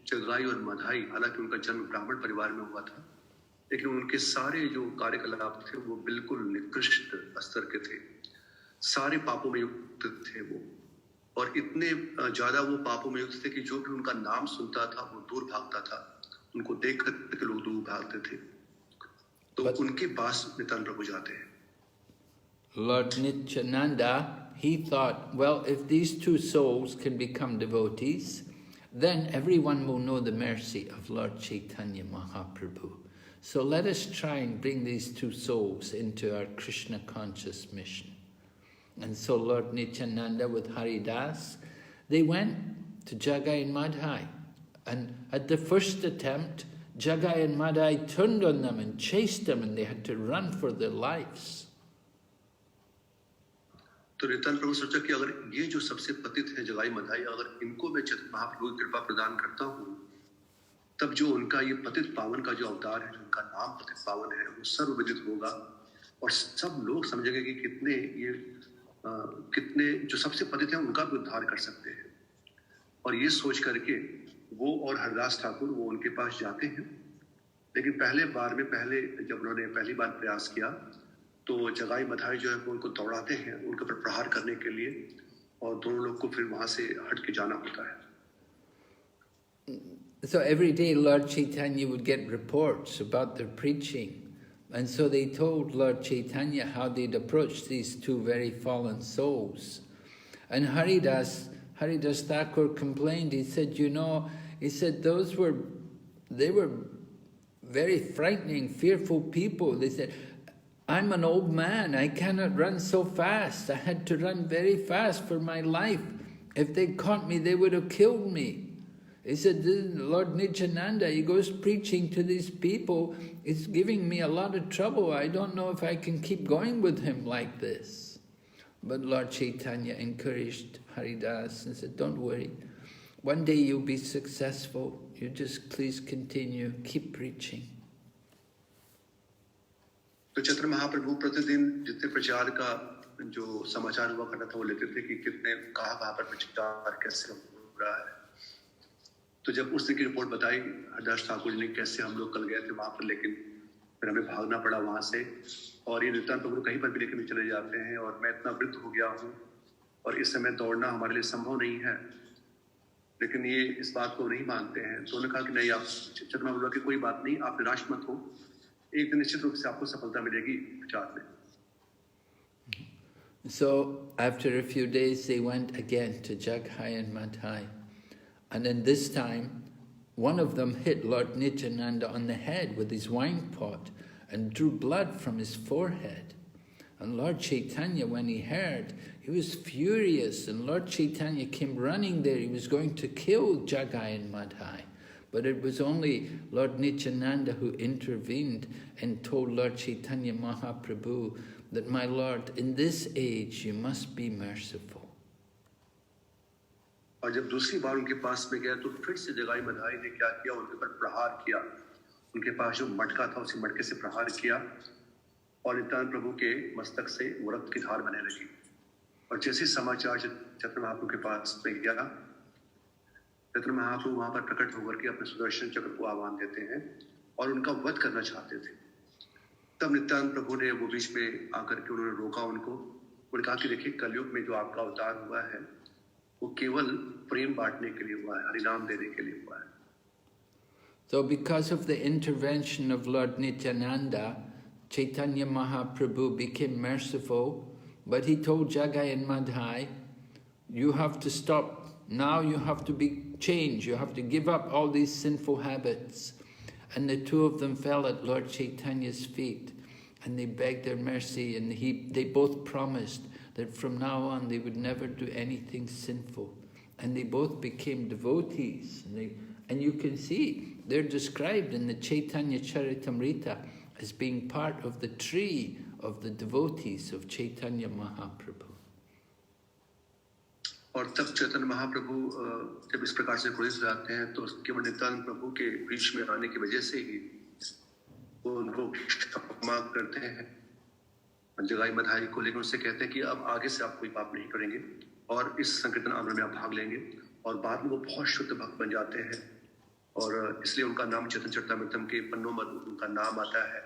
जगाई और मधाई, हालांकि उनका जन्म ब्राह्मण परिवार में हुआ था, लेकिन उनके सारे जो कार्यकलाप थे वो बिल्कुल निकृष्ट स्तर के थे. सारे पापों में युक्त थे वो, और इतने ज्यादा वो पापों में युक्त थे कि जो भी उनका नाम सुनता था वो दूर भागता था. उनको देख करके लोग दूर भागते थे. तो उनके पास नित्यानंद प्रभु जाते हैं. Lord Nityananda, he thought, well, if these two souls can become devotees, then everyone will know the mercy of Lord Chaitanya Mahaprabhu. So let us try and bring these two souls into our Krishna conscious mission. And so Lord Nityananda with Haridas, they went to Jagai and Madhai. And at the first attempt, Jagai and Madhai turned on them and chased them, and they had to run for their lives. तो नित्यानंद प्रभु सोचा कि अगर ये जो सबसे पतित हैं जगाई मधाई, अगर इनको मैं महाप्रभु की कृपा प्रदान करता हूँ, तब जो उनका ये पतित पावन का जो अवतार है, उनका नाम पतित पावन है, वो सर्वविदित होगा और सब लोग समझेंगे कि कितने जो सबसे पतित हैं उनका भी उद्धार कर सकते हैं. और ये सोच करके वो और हरदास ठाकुर वो उनके पास जाते हैं. लेकिन जब उन्होंने पहली बार प्रयास किया तो जगाई मधाई जो है वो उनको दौड़ाते हैं उनके ऊपर प्रहार करने के लिए, और दोनों लोग को फिर वहां से हट के जाना होता है. So every day Lord Chaitanya would get reports about their preaching. And so they told Lord Chaitanya how they'd approached these two very fallen souls. And Haridas Thakur complained. He said, they were very frightening, fearful people. They said, I'm an old man, I cannot run so fast. I had to run very fast for my life. If they caught me, they would have killed me. He said, Lord Nityananda, he goes preaching to these people. It's giving me a lot of trouble. I don't know if I can keep going with him like this. But Lord Chaitanya encouraged Haridas and said, don't worry. One day you'll be successful. You just please continue, keep preaching. तो तो चैतन्य महाप्रभु प्रतिदिन जितने प्रचार का जो समाचार हुआ करना था वो लेते थे कि कितने कहाँ पर प्रचार कैसे हो रहा है। तो जब उसने की रिपोर्ट बताई हरदास ठाकुर जी ने कैसे हम लोग कल गए थे वहां पर, लेकिन फिर हमें भागना पड़ा वहां से, और ये नित्यानंद प्रभु कहीं पर भी लेकर चले जाते हैं और मैं इतना वृद्ध हो गया हूँ और इस समय दौड़ना हमारे लिए संभव नहीं है, लेकिन ये इस बात को नहीं मानते हैं। तो उन्होंने कहा कि नहीं, आप चैतन्य महाप्रभु की कोई बात नहीं, आप निराश मत हो, एक दिन निश्चित रूप से आपको सफलता मिलेगी प्रचार में। So after a few days they went again to Jaghai and Madhai, and in this time one of them hit Lord Nityananda on the head with his wine pot and drew blood from his forehead. And Lord Chaitanya, when he heard, he was furious, and Lord Chaitanya came running there. He was going to kill Jagai and Madhai. But it was only Lord Nityananda who intervened and told Lord Chaitanya Mahaprabhu that, my Lord, in this age you must be merciful. और जब दूसरी बार उनके पास में गया तो फिर से जगाई मधाई ने क्या किया, उनके ऊपर प्रहार किया। उनके पास जो मटका था उसी मटके से प्रहार किया और नित्यानंद प्रभु के मस्तक से वो रक्त की धार बहने लगी। और जैसे समाचार चैतन्य महाप्रभु के पास में गया, चैतन्य महाप्रभु वहां पर प्रकट होकर के अपने सुदर्शन चक्र को आह्वान देते हैं और उनका वध करना चाहते थे। तब नित्यानंद प्रभु ने वो बीच में आकर के उन्होंने रोका उनको और कहा कि देखिए, कलयुग में जो आपका अवतार हुआ है वो केवल प्रेम बांटने के लिए हुआ है, हरिनाम देने के लिए हुआ है। So because of the intervention of Lord Nityananda, Chaitanya Mahaprabhu became merciful, but he told Jagai and Madhai, you have to stop, now you have to be changed, you have to give up all these sinful habits. And the two of them fell at Lord Chaitanya's feet and they begged their mercy, and they both promised that from now on they would never do anything sinful. And they both became devotees. And you can see, they're described in the Chaitanya Charitamrita as being part of the tree of the devotees of Chaitanya Mahaprabhu. और तब चैतन्य महाप्रभु जब इस प्रकार से क्रोधित जाते हैं तो केवल नित्यानंद प्रभु के बीच में आने की वजह से ही वो उनको क्षमा करते हैं। जगाई मधाई को लेकर उनसे कहते हैं कि अब आगे से आप कोई पाप नहीं करेंगे और इस संकीर्तन आंदोलन में आप भाग लेंगे। और बाद में वो बहुत शुद्ध भक्त बन जाते हैं और इसलिए उनका नाम चैतन्य चरितामृतम के पन्नों में उनका नाम आता है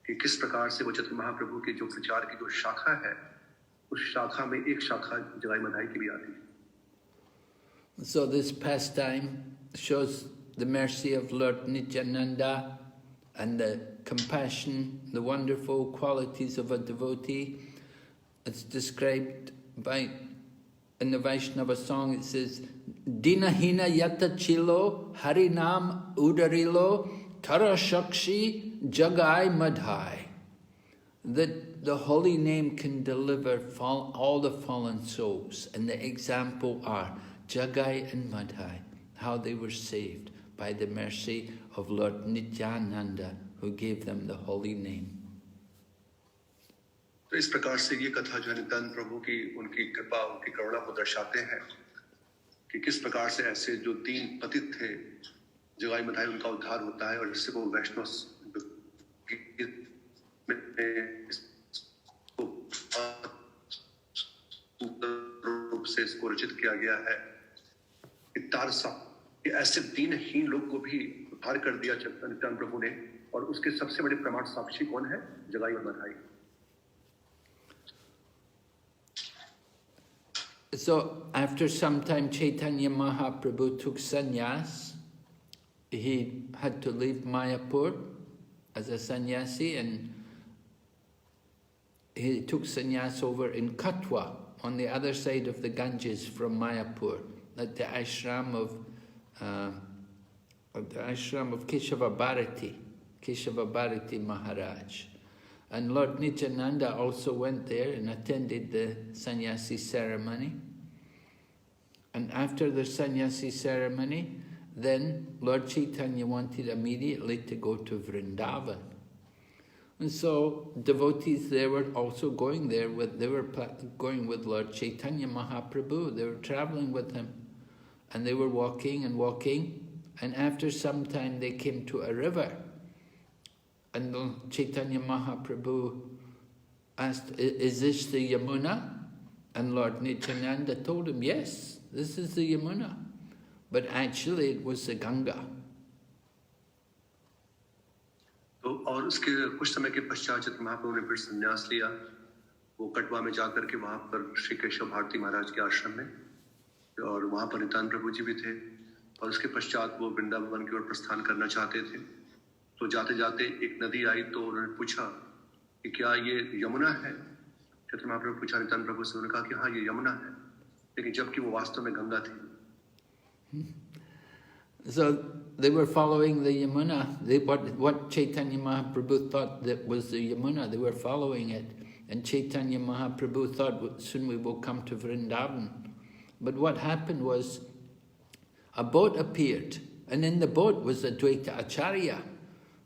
कि किस प्रकार से वो चैतन्य महाप्रभु के जो प्रचार की जो शाखा है, उस शाखा में एक शाखा जगाई मधाई की भी आती है। So this pastime shows the mercy of Lord Nityananda and the compassion, the wonderful qualities of a devotee. It's described by, in the Vaishnava song, it says, Dinahina yata chilo harinam udarilo tara shakshi jagai madhai. That the holy name can deliver all the fallen souls. And the example are Jagai and Madhai, how they were saved by the mercy of Lord Nityananda, who gave them the holy name. तो इस प्रकार से ये कथा जो है नित्यानंद प्रभु की उनकी कृपा, उनकी करुणा को दर्शाते हैं कि किस प्रकार से ऐसे जो तीन पतित थे, जगाई मधाई, उनका उद्धार होता है और इससे वो वैष्णव रूप से इसको रचित किया गया है। तारसा, कि ऐसे दीनहीन लोग को भी उद्धार कर दिया नित्यानंद प्रभु ने, और उसके सबसे बड़े प्रमाण साक्षी कौन है? जगाई और मधाई। So after some time Chaitanya Mahaprabhu took sannyas. He had to leave Mayapur as a sannyasi, and he took sannyas over in Katwa, on the other side of the Ganges from Mayapur, at the ashram of Keshava Bharati Maharaj. And Lord Nityananda also went there and attended the sannyasi ceremony. And after the sannyasi ceremony, then Lord Chaitanya wanted immediately to go to Vrindavan. And so devotees there were also going there they were going with Lord Chaitanya Mahaprabhu. They were traveling with him, and they were walking and walking, and after some time they came to a river, And Chaitanya Mahaprabhu asked, is this the Yamuna? And Lord Nityananda told him, yes, this is the Yamuna. But actually it was the Ganga. तो और उसके कुछ समय के पश्चात जब महाप्रभु ने फिर संन्यास लिया, वो कटवा में जाकर के वहाँ पर श्री केशव भारती महाराज के आश्रम में, और वहाँ पर नित्यानंद प्रभु जी भी थे, और उसके पश्चात वो वृंदावन की ओर प्रस्थान करना चाहते थे। तो जाते जाते एक नदी आई, तो उन्होंने पूछा कि क्या ये यमुना है? चैतन्य महाप्रभु पूछा नित्यानंद प्रभु से, उन्होंने कहा कि हाँ ये यमुना है, लेकिन जबकि वो वास्तव में गंगा थी। So they were following the Yamuna. What Chaitanya Mahaprabhu thought that was the Yamuna, they were following it. And Chaitanya Mahaprabhu thought, soon we will come to Vrindavan. But what happened was, a boat appeared, and in the boat was Advaita Acharya.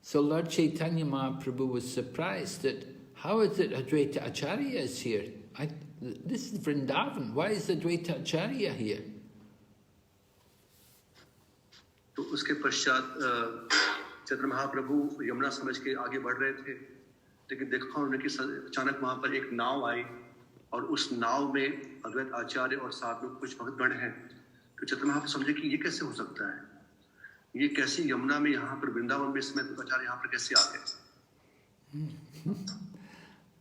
So Lord Chaitanya Mahaprabhu was surprised that, how is it Advaita Acharya is here? This is Vrindavan, why is Advaita Acharya here? तो उसके पश्चात चैतन्य महाप्रभु यमुना समझ के आगे बढ़ रहे थे, लेकिन देखा उन्होंने कि अचानक वहां पर एक नाव आई, और उस नाव में अद्वैत आचार्य और साथ में कुछ भक्तगण हैं। तो चैतन्य महाप्रभु समझे कि ये कैसे हो सकता है, ये कैसी यमुना में यहाँ पर वृंदावन में इसमें आचार्य यहाँ पर कैसे आ गए?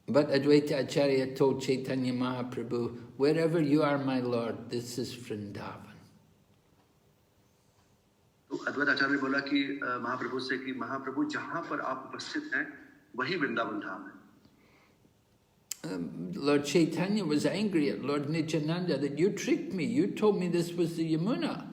But Advaita Acharya told Chaitanya Mahaprabhu, wherever you are, my Lord, this is Vrindavan. तो अद्वैत आचार्य ने बोला कि महाप्रभु से कि महाप्रभु जहाँ पर आप उपस्थित हैं वही वृंदावन धाम है। Lord Chaitanya was angry at Lord Nityananda that you tricked me, you told me this was the Yamuna.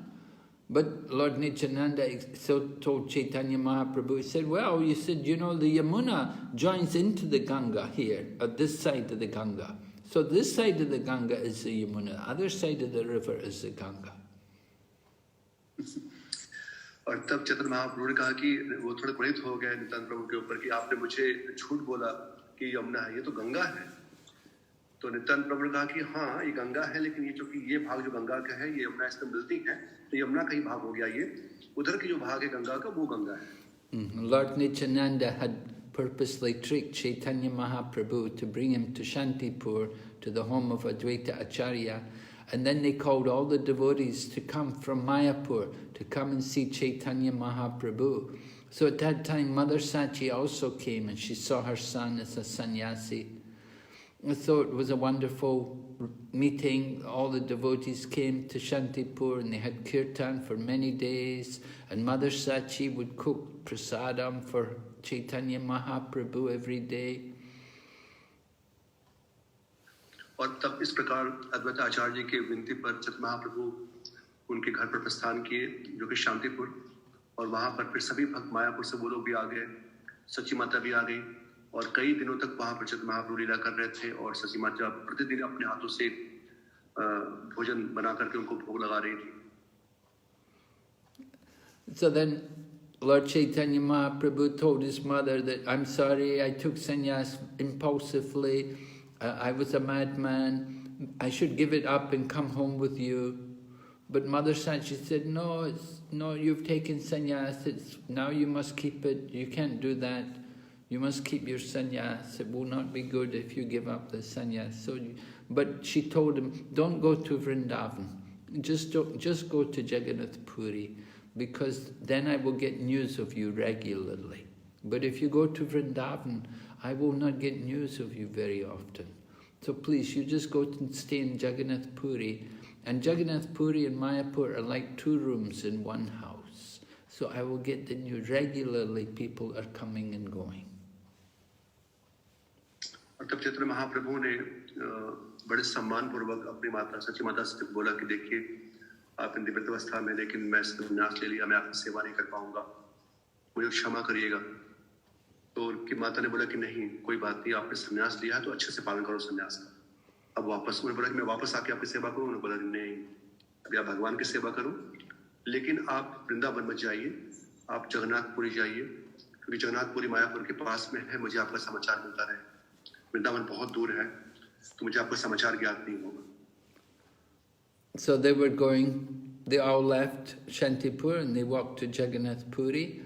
But Lord Nityananda so told Chaitanya Mahaprabhu, he said, well, you said, you know, the Yamuna joins into the Ganga here, at this side of the Ganga. So this side of the Ganga is the Yamuna, the other side of the river is the Ganga. और तब चैतन्य महाप्रभु ने कहा कि वो थोड़े क्रोधित हो गए नित्यानंद प्रभु के ऊपर कि आपने मुझे झूठ बोला कि यमुना है, ये तो गंगा है। तो नित्यानंद प्रभु ने कहा कि हाँ ये गंगा है, लेकिन ये जो कि ये भाग जो गंगा का है, ये यमुना इसमें मिलती है, तो यमुना का ही भाग हो गया, ये उधर की जो भाग है गंगा का वो गंगा है। Lord Nityananda had purposely tricked Chaitanya Mahaprabhu to bring him to Shantipur, to the home of Advaita Acharya. And then they called all the devotees to come from Mayapur, to come and see Chaitanya Mahaprabhu. So at that time, Mother Sachi also came, and she saw her son as a sannyasi. So it was a wonderful meeting. All the devotees came to Shantipur, and they had kirtan for many days. And Mother Sachi would cook prasadam for Chaitanya Mahaprabhu every day. और तब इस प्रकार अद्वैत आचार्य जी के विनती पर चैतन्य महाप्रभु उनके घर पर प्रस्थान किए, जो कि शांतिपुर, और वहां पर फिर सभी भक्त मायापुर से वो लोग भी आ गए, सची माता भी आ गई, और कई दिनों तक वहां पर चैतन्य महाप्रभु लीला कर रहे थे, और सची माता प्रतिदिन अपने हाथों से भोजन बना करके उनको भोग लगा रही थी। So then Lord Chaitanya Mahaprabhu told his mother that, I'm sorry, I took sannyas impulsively, I was a madman, I should give it up and come home with you. But Mother Sachi said, no, you've taken sannyas, now you must keep it, you can't do that. You must keep your sannyas, it will not be good if you give up the sannyas. So, but she told him, don't go to Vrindavan, just go to Jagannath Puri, because then I will get news of you regularly. But if you go to Vrindavan, I will not get news of you very often. So please, you just go and stay in Jagannath Puri. And Jagannath Puri and Mayapur are like 2 rooms in one house. So I will get the news regularly, people are coming and going. और तब चैतन्य महाप्रभु ने बड़े सम्मान पूर्वक अपनी माता सची माता से बोला कि देखिए आप इन दिव्य अवस्था में, लेकिन मैं संन्यास ले लिया, मैं आपकी सेवा नहीं कर पाऊंगा, मुझे क्षमा करिएगा। तो उनकी माता ने बोला कि नहीं, कोई बात नहीं, आपने संन्यास लिया है तो अच्छे से पालन करो संन्यास का। अब वापस उन्होंने बोला कि मैं वापस आके आपकी सेवा करूँ, उन्होंने बोला कि नहीं, अभी आप भगवान की सेवा करो, लेकिन आप वृंदावन मत जाइए, आप जगन्नाथपुरी जाइए, क्योंकि जगन्नाथपुरी मायापुर के पास में है, मुझे आपका समाचार मिलता रहे, वृंदावन बहुत दूर है तो मुझे आपका समाचार ज्ञात नहीं होगा। So they were going, they all left Shantipur and they walked to Jagannath Puri,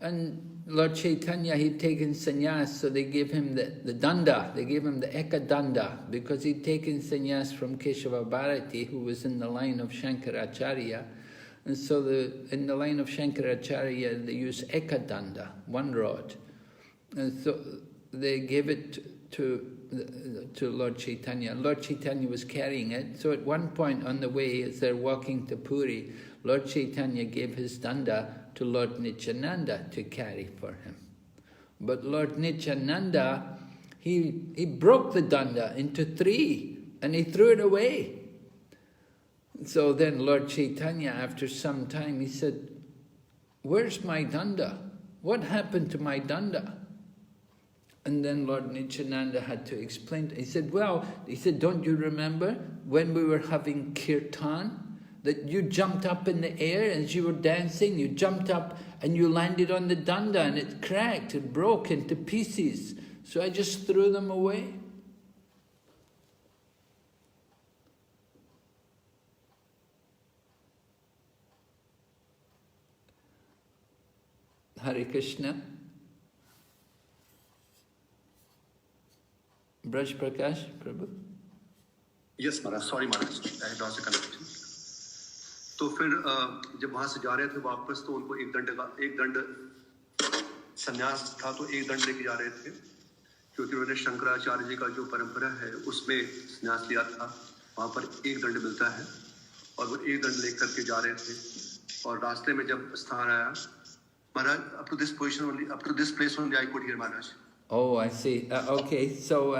and Lord Chaitanya, he'd taken sannyas, so they gave him the danda, they gave him the ekadanda, because he'd taken sannyas from Keshava Bharati, who was in the line of Shankaracharya. And so in the line of Shankaracharya, they use ekadanda, one rod. And so they gave it to Lord Chaitanya. Lord Chaitanya was carrying it. So at one point on the way, as they're walking to Puri, Lord Chaitanya gave his danda to Lord Nityananda to carry for him. But Lord Nityananda, he broke the danda into 3 and he threw it away. So then Lord Chaitanya, after some time, he said, "Where's my danda? What happened to my danda?" And then Lord Nityananda had to explain. He said, don't you remember when we were having kirtan? That you jumped up in the air as you were dancing, you jumped up and you landed on the danda and it cracked, it broke into pieces. So I just threw them away. Hare Krishna. Braj Prakash, Prabhu? Yes, Maharaj. Sorry, Maharaj. I had lost the connection. तो फिर जब वहां से जा रहे थे वापस तो उनको एक दंड संन्यास था तो एक दंड लेके जा रहे थे क्योंकि उन्होंने शंकराचार्य जी का जो परंपरा है उसमें संन्यास लिया था वहां पर एक दंड मिलता है और वो एक दंड लेकर के जा रहे थे और रास्ते में जब स्थान आया महाराज up to this position only up to this place only I could hear Maharaj. Oh, I see. Okay, so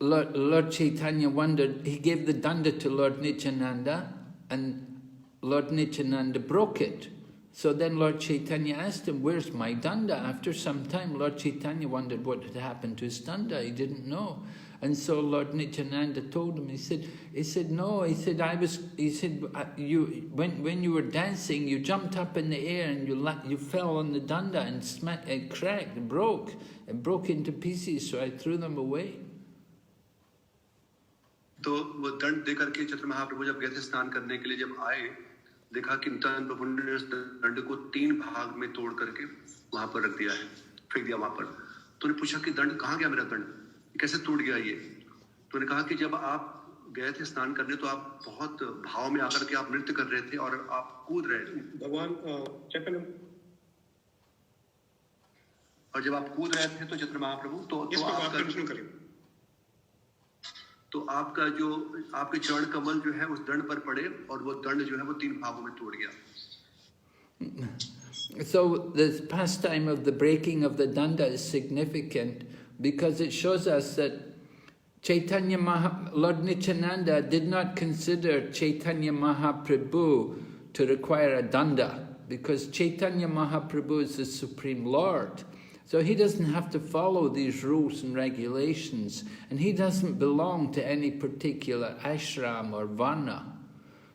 Lord Chaitanya wondered, he gave the danda to Lord Nityananda and Lord Nityananda broke it. So then Lord Chaitanya asked him, "Where's my danda?" After some time, Lord Chaitanya wondered what had happened to his danda. He didn't know. And so Lord Nityananda told him, he said, when you were dancing, you jumped up in the air and you fell on the danda and it cracked, it broke into pieces, so I threw them away. तो वो दंड दे करके चतुर महाप्रभु जब गए थे स्नान करने के लिए जब आए देखा कि नित्यानंद प्रभु ने उस दंड को 3 भाग में तोड़ करके वहां पर रख दिया है फेंक दिया वहां पर तो उन्हें पूछा कि दंड कहाँ गया मेरा दंड कैसे टूट गया ये तो उन्होंने कहा कि जब आप गए थे स्नान करने तो आप बहुत भाव में आकर के आप नृत्य कर रहे थे और आप कूद रहे थे भगवान और जब आप कूद रहे थे तो चतुर महाप्रभु तो आपका जो आपके चरण कमल जो है उस दंड पर पड़े और वो दंड जो है वो 3 भागों में टूट गया. So this pastime of the breaking of the danda is significant because it shows us that Lord Nityananda did not consider Chaitanya Mahaprabhu to require a danda because Chaitanya Mahaprabhu is the Supreme Lord. So he doesn't have to follow these rules and regulations, and he doesn't belong to any particular ashram or varna.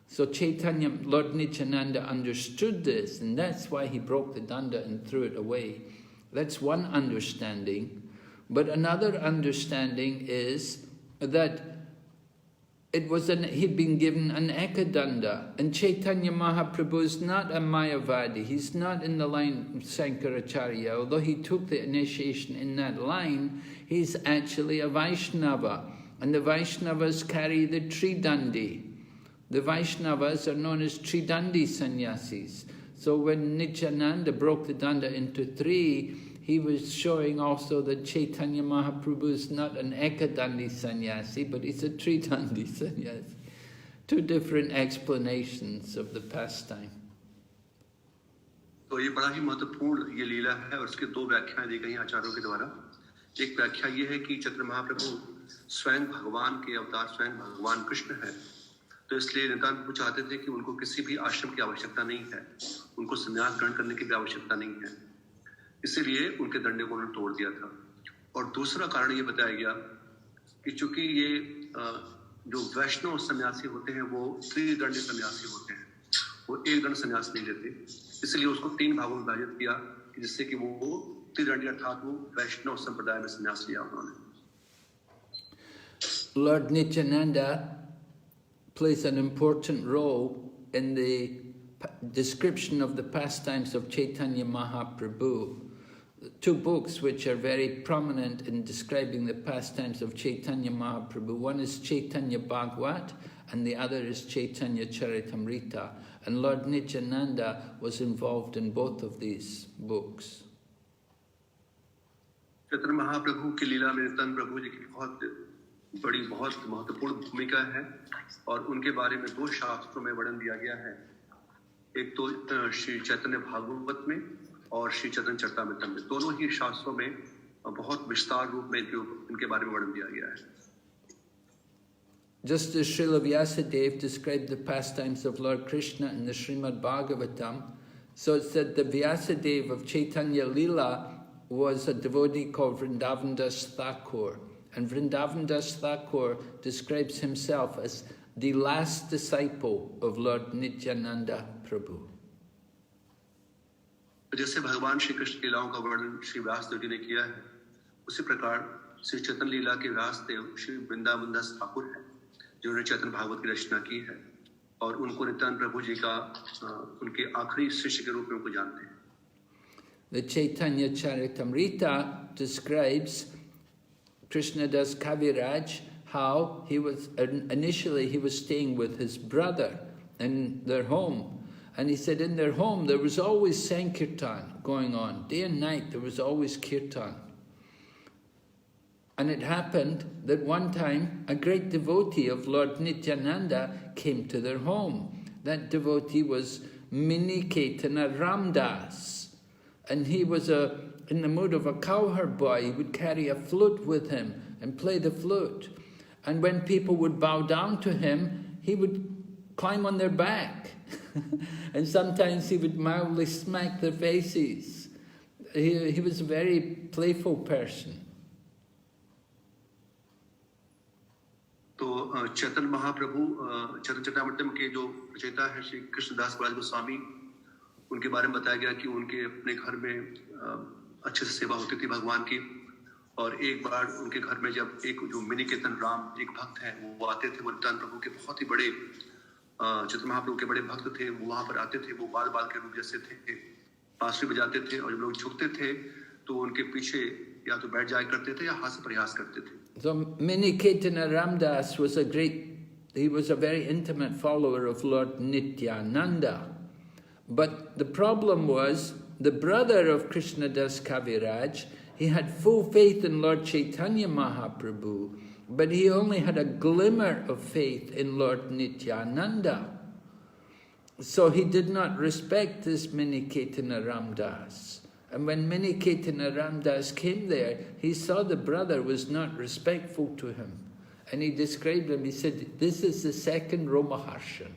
So Lord Nityananda understood this, and that's why he broke the danda and threw it away. That's one understanding. But another understanding is that he'd been given an ekadanda, and Chaitanya Mahaprabhu is not a Mayavadi, he's not in the line of Sankaracharya. Although he took the initiation in that line, he's actually a Vaishnava, and the Vaishnavas carry the Tridandi. The Vaishnavas are known as Tridandi sannyasis. So when Nityananda broke the danda into 3, he was showing also that Chaitanya Mahaprabhu is not an Ekadandi sannyasi, but he's a Tridandi sannyasi. 2 different explanations of the pastime. तो ये बड़ा ही महत्वपूर्ण ये लीला है और उसके 2 व्याख्याएं दी गई हैं आचार्यों के द्वारा. एक व्याख्या ये है कि चतुर महाप्रभु स्वयं भगवान के अवतार स्वयं भगवान कृष्ण है. तो इसलिए नित्यानंद प्रभु चाहते थे कि उनको किसी भी आश्रम की आवश्यकता नहीं है, उनको संन्यास ग्रहण करने की भी आवश्यकता नहीं है, इसीलिए उनके दंडे को उन्होंने तोड़ दिया था. और दूसरा कारण ये बताया गया कि चूंकि ये जो वैष्णव सन्यासी होते हैं वो त्रिदंडी सन्यासी होते हैं, वो एक दंड सन्यास नहीं लेते, इसलिए उसको 3 भागों में विभाजित किया जिससे कि वो त्रिदंडी अर्थात वो वैष्णव संप्रदाय में सन्यास लिया उन्होंने. Lord Nityananda plays an important role in the description of the pastimes of Chaitanya Mahaprabhu. Two books which are very prominent in describing the pastimes of Chaitanya Mahaprabhu. One is Chaitanya Bhagavat and the other is Chaitanya Charitamrita. And Lord Nityananda was involved in both of these books. Chaitanya Mahaprabhu की लीला में नित्यानंद प्रभु जी की बहुत महत्वपूर्ण भूमिका है और उनके बारे में दो शास्त्रों में वर्णन दिया गया है, एक तो श्री चैतन्य भागवत में और श्री चैतन्य चरितामृत में। दोनों ही शास्त्रों में बहुत विस्तार रूप में इनके बारे में वर्णन दिया गया है। Just as Srila Vyasadeva described the pastimes of Lord Krishna in the Srimad Bhagavatam, so it said the Vyasadeva of Chaitanya Leela was a devotee called Vrindavan Das Thakur. And Vrindavan Das Thakur describes himself as the last disciple of Lord Nityananda Prabhu. जैसे भगवान श्री कृष्ण की लीलाओं का वर्णन श्री व्यासदेव जी ने किया है, उसी प्रकार श्री चैतन्य लीला के व्यासदेव श्री वृंदावन दास ठाकुर हैं, जिन्होंने चैतन्य भागवत की रचना की है और उनको नित्यानंद प्रभु जी का उनके आखिरी शिष्य के रूप में उनको जानते हैं। The Chaitanya Charitamrita describes Krishnadas Kaviraj, how he was initially he was staying with his brother in their home, and he said in their home there was always Sankirtan going on, day and night there was always Kirtan. And it happened that one time a great devotee of Lord Nityananda came to their home. That devotee was Miniketana Ramdas. And he was in the mood of a cowherd boy. He would carry a flute with him and play the flute. And when people would bow down to him, he would climb on their back. And sometimes he would mildly smack their faces. He was a very playful person. तो चैतन्य महाप्रभु चैतन्य चरितामृतम के जो रचयिता है श्री कृष्णदास बलराज गोस्वामी, उनके बारे में बताया गया कि उनके अपने घर में अच्छे से सेवा होती थी भगवान की। और एक बार उनके घर में जब एक जो मिनिकेतन राम एक भक्त हैं वो आते थे, वो नित्यानंद प्रभु के बहुत ही बड़े चैतन्य महाप्रभु के बड़े भक्त थे, वो वहां पर आते थे, वो बाल बाल के रूप जैसे थे, बांसुरी बजाते थे और जब लोग झुकते थे तो उनके पीछे या तो बैठ जाया करते थे या हास्य प्रयास करते थे। So Miniketana Ramdas was he was a very intimate follower of Lord Nityananda. But the problem was, the brother of Krishnadas Kaviraj, he had full faith in Lord Chaitanya Mahaprabhu, but he only had a glimmer of faith in Lord Nityananda. So he did not respect this Miniketana Ramdas. And when Miniketana Ramdas came there, he saw the brother was not respectful to him. And he described him, he said, this is the second Romaharshan.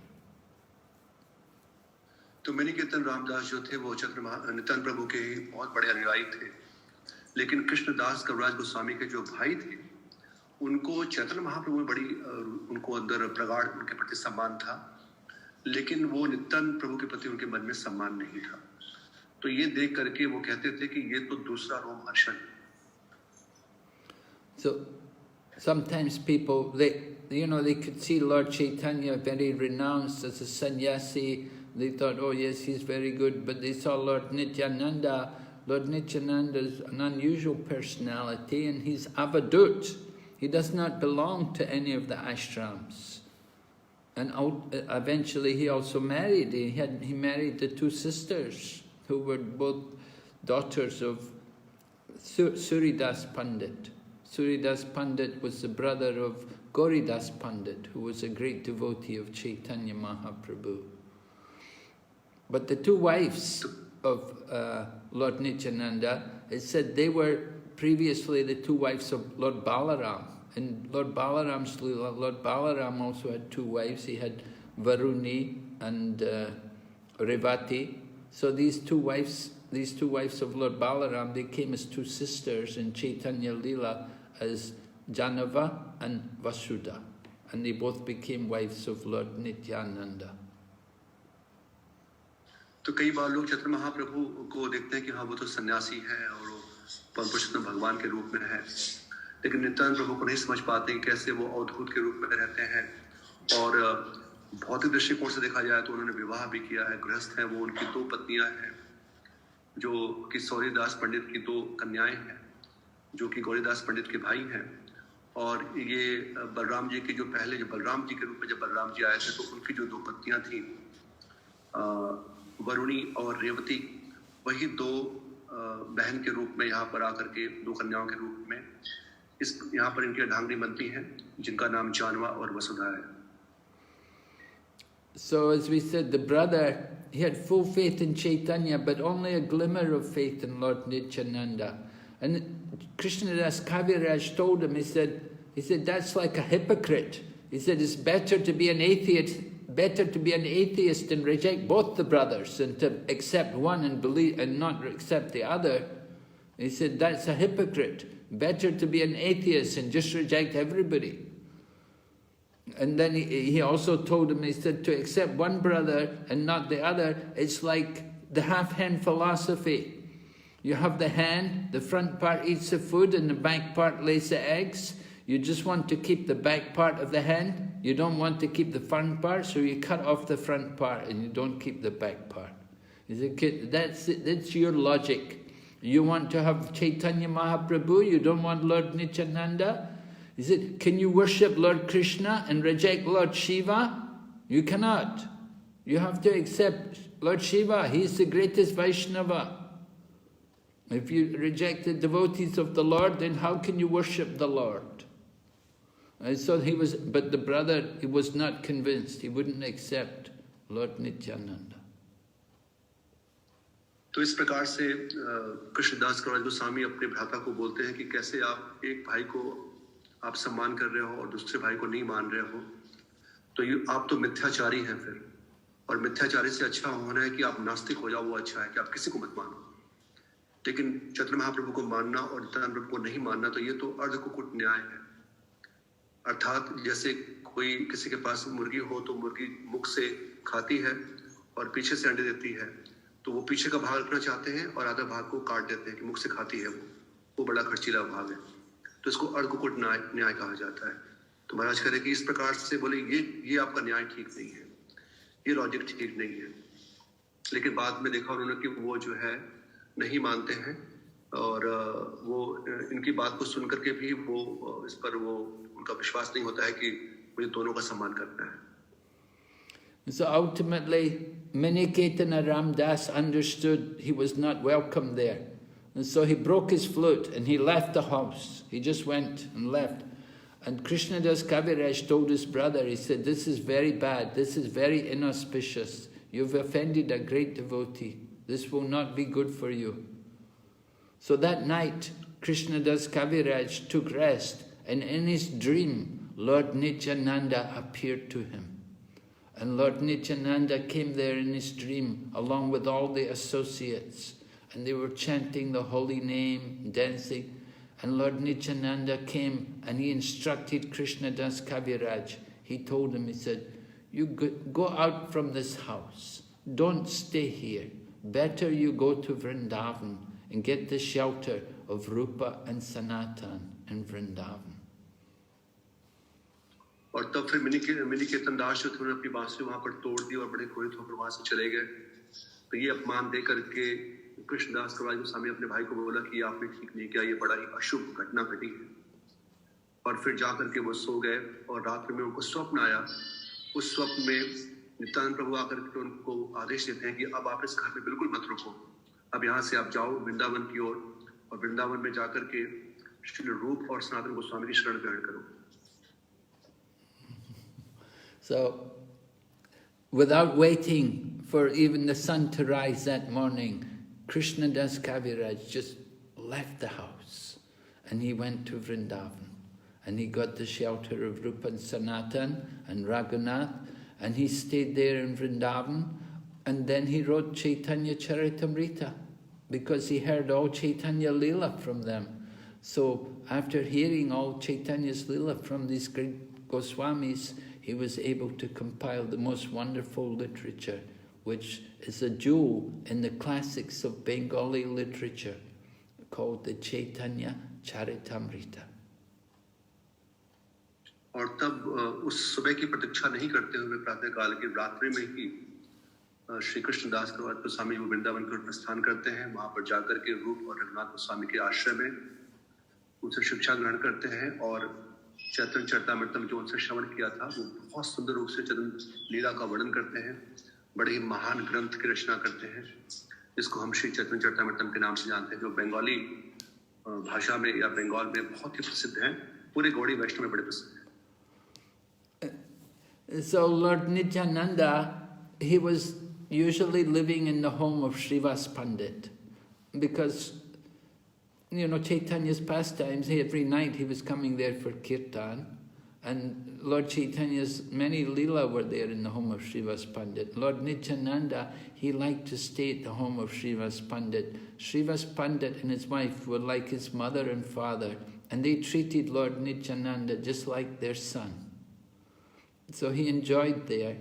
तो मिनिकेतन रामदास जो थे वो नित्यानंद प्रभु के ही बहुत बड़े अनुयायी थे, लेकिन कृष्णदास कविराज गोस्वामी के जो भाई थे उनको चैतन्य महाप्रभु में बड़ी उनको अंदर प्रगाढ़ उनके प्रति सम्मान था, लेकिन वो नित्यानंद प्रभु के प्रति उनके मन में सम्मान नहीं था। तो ये देख करके वो कहते थे कि ये तो दूसरा Romaharshana. So sometimes people they could see Lord Chaitanya very renounced as a sannyasi. They thought, oh yes, he's very good, but they saw Lord Nityananda. Lord Nityananda is an unusual personality and he's avadut. He does not belong to any of the ashrams. And eventually he also married. He married the two sisters who were both daughters of Suridas Pandit. Suridas Pandit was the brother of Gauridas Pandit, who was a great devotee of Chaitanya Mahaprabhu. But the two wives of Lord Nityananda, it said they were previously the two wives of Lord Balaram. In Lord Balaram's Leela, Lord Balaram also had two wives. He had Varuni and Revati. So these two wives of Lord Balaram, they came as two sisters in Chaitanya Leela as Janava and Vasudha. And they both became wives of Lord Nityananda. तो कई बार लोग चैतन्य महाप्रभु को देखते हैं कि हाँ वो तो सन्यासी है और वो परम पुरुषोत्तम भगवान के रूप में है, लेकिन नित्यानंद प्रभु को नहीं समझ पाते कि कैसे वो अवधूत के रूप में रहते हैं और भौतिक दृष्टिकोण से देखा जाए तो उन्होंने विवाह भी किया है, गृहस्थ हैं वो, उनकी 2 पत्नियां हैं, जो कि सौरीदास पंडित की 2 कन्याएं हैं, जो कि गौरीदास पंडित के भाई हैं। और ये बलराम जी की जो पहले जो बलराम जी के रूप में जब बलराम जी आए थे तो उनकी जो 2 पत्नियां थी वरुणी और रेवती, वही 2 बहन के रूप में यहाँ पर आकर के 2 कन्याओं के रूप में यहाँ पर इनकी अर्धांगिनी बनती हैं, जिनका नाम जानवा और वसुधा है। So as we said, the brother, he had full faith in Chaitanya, but only a glimmer of faith in Lord Nityananda. And Krishnadas Kaviraj told him, he said, that's like a hypocrite. He said, it's better to be an atheist and reject both the brothers than to accept one and believe and not accept the other. He said, that's a hypocrite. Better to be an atheist and just reject everybody. And then he also told him, he said, to accept one brother and not the other, it's like the half-hen philosophy. You have the hen, the front part eats the food and the back part lays the eggs. You just want to keep the back part of the hen. You don't want to keep the front part, so you cut off the front part and you don't keep the back part. He said, that's your logic. You want to have Chaitanya Mahaprabhu, you don't want Lord Nityananda? He said, can you worship Lord Krishna and reject Lord Shiva? You cannot. You have to accept Lord Shiva. He is the greatest Vaishnava. If you reject the devotees of the Lord, then how can you worship the Lord? And so but the brother, he was not convinced. He wouldn't accept Lord Nityananda. तो इस प्रकार से कृष्णदास कविराज गोस्वामी अपने भ्राता को बोलते हैं कि कैसे आप एक भाई को आप सम्मान कर रहे हो और दूसरे भाई को नहीं मान रहे हो, तो आप तो मिथ्याचारी हैं फिर, और मिथ्याचारी से अच्छा होना है कि आप नास्तिक हो जाओ, वो अच्छा है कि आप किसी को मत मानो। लेकिन चैतन्य महाप्रभु को मानना और नित्यानंद प्रभु को नहीं मानना, तो ये तो अर्धकुकुट न्याय है। अर्थात जैसे कोई किसी के पास मुर्गी हो तो मुर्गी मुख से खाती है और पीछे से अंडे देती है, तो वो पीछे का भाग रखना चाहते हैं और आधा भाग को काट देते हैं कि मुख से खाती है वो बड़ा खर्चीला भाग है, तो इसको अर्धकुकुट न्याय कहा जाता है। तो महाराज कह रहे कि इस प्रकार से बोले ये आपका न्याय ठीक नहीं है, ये लॉजिक ठीक नहीं है। लेकिन बाद में देखा उन्होंने कि वो जो है नहीं मानते हैं, और वो इनकी बात को सुन करके भी वो इस पर वो उनका विश्वास नहीं होता है कि मुझे दोनों का सम्मान करना है। So ultimately, Miniketana Ramdas understood he was not welcome there. And so he broke his flute and he left the house. He just went and left. And Krishnadas Kaviraj told his brother, he said, this is very bad, this is very inauspicious. You've offended a great devotee. This will not be good for you. So that night, Krishnadas Kaviraj took rest, and in his dream, Lord Nityananda appeared to him. And Lord Nityananda came there in his dream, along with all the associates, and they were chanting the holy name, dancing. And Lord Nityananda came and he instructed Krishnadas Kaviraj. He told him, he said, you go out from this house. Don't stay here. Better you go to Vrindavan and get the shelter of Rupa and Sanatan in Vrindavan. और तब फिर मिनिकेतन दास जो थे उन्होंने अपनी बांसुरी वहां पर तोड़ दी और बड़े क्रोधित होकर वहां से चले गए। तो ये अपमान दे करके कृष्णदास कविराज गोस्वामी अपने भाई को बोला कि आपने ठीक नहीं किया, ये बड़ा ही अशुभ घटना घटी है। और फिर जाकर के वो सो गए और रात्रि में उनको स्वप्न आया। उस स्वप्न में नित्यानंद प्रभु आकर के उनको आदेश देते हैं कि अब आप इस घर में बिल्कुल मत रुको, अब यहाँ से आप जाओ वृंदावन की ओर, और वृंदावन में जाकर के श्री रूप और सनातन गोस्वामी की शरण ग्रहण करो। So, without waiting for even the sun to rise that morning, Krishnadas Kaviraj just left the house and he went to Vrindavan. And he got the shelter of Rupa and Sanatan and Raghunath, and he stayed there in Vrindavan, and then he wrote Chaitanya Charitamrita because he heard all Chaitanya Leela from them. So after hearing all Chaitanya's Leela from these great Goswamis, he was able to compile the most wonderful literature, which is a jewel in the classics of Bengali literature, called the Chaitanya Charitamrita. और तब उस सुबह की प्रतीक्षा नहीं करते हुए प्रातः काल की रात्रि में ही श्री कृष्णदास गोस्वामी वो वृंदावन की ओर प्रस्थान करते हैं। वहां पर जाकर के रूप और रघुनाथ गोस्वामी के आश्रय में उनसे शिक्षा ग्रहण करते हैं और चैतन्य चरितामृतम जो उनसे श्रवण किया था वो बहुत सुंदर रूप से चैतन्य लीला का वर्णन करते हैं। बड़े ही महान ग्रंथ की रचना करते हैं जिसको हम श्री चैतन्य चरितामृतम के नाम से जानते हैं, जो बंगाली भाषा में या बंगाल में बहुत ही प्रसिद्ध है, पूरे गौड़ी वैष्णव में बड़े प्रसिद्ध है। So Lord Nityananda, he was usually living in the home of Srivas Pandit because, you know, Chaitanya's pastimes, every night he was coming there for kirtan, and Lord Chaitanya's many lila were there in the home of Srivas Pandit. Lord Nityananda, he liked to stay at the home of Srivas Pandit. Srivas Pandit and his wife were like his mother and father, and they treated Lord Nityananda just like their son. So he enjoyed there.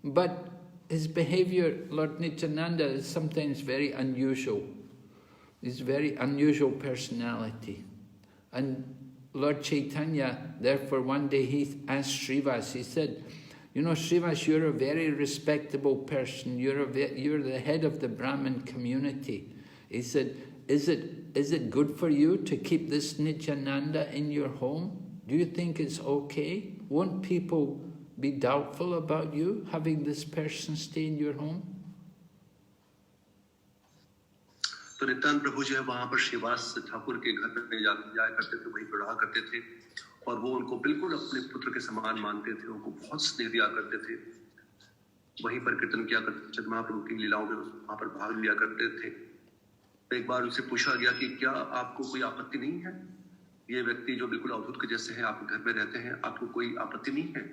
But his behavior, Lord Nityananda, is sometimes very unusual. He's a very unusual personality. And Lord Chaitanya, therefore, one day he asked Srivas, he said, you know, Srivas, you're a very respectable person. You're the head of the Brahmin community. He said, is it good for you to keep this Nityananda in your home? Do you think it's okay? Won't people be doubtful about you having this person stay in your home? तो नित्यानंद प्रभु जो है वहां पर श्रीवास ठाकुर के घर पे जाया करते थे, वहीं पर रहा करते थे और वो उनको बिल्कुल अपने पुत्र के समान मानते थे, उनको बहुत स्नेह दिया करते थे, वहीं पर कीर्तन किया करते थे, महाप्रभु की लीलाओं में वहां पर भाग लिया करते थे। एक बार उनसे पूछा गया कि क्या आपको कोई आपत्ति नहीं है, ये व्यक्ति जो बिल्कुल अवधूत के जैसे हैं आपके घर में रहते हैं, आपको कोई आपत्ति नहीं है?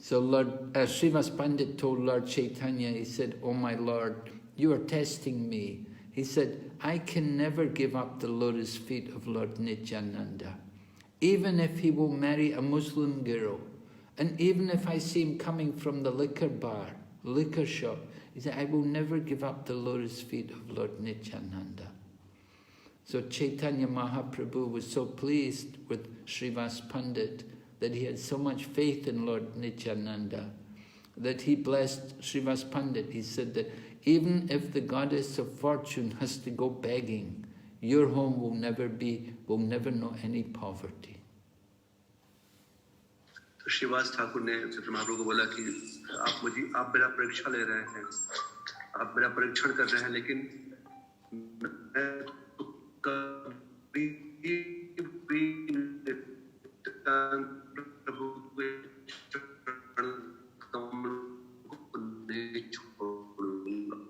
So Lord Srivas Pandit told Lord Chaitanya, he said, "Oh my Lord, you are testing me." He said, "I can never give up the lotus feet of Lord Nityananda, even if he will marry a Muslim girl, and even if I see him coming from the liquor bar, liquor shop." He said, "I will never give up the lotus feet of Lord Nityananda." So Chaitanya Mahaprabhu was so pleased with Srivas Pandit that he had so much faith in Lord Nityananda that he blessed Srivas Pandit. He said that even if the goddess of fortune has to go begging, your home will never know any poverty. तो श्रीवास ठाकुर ने महाप्रभु को बोला कि आप मेरा परीक्षा ले रहे हैं, आप मेरा परीक्षण कर रहे हैं, लेकिन मैं तो कभी प्रभु के चरण कमल को नहीं छोड़ूंगा।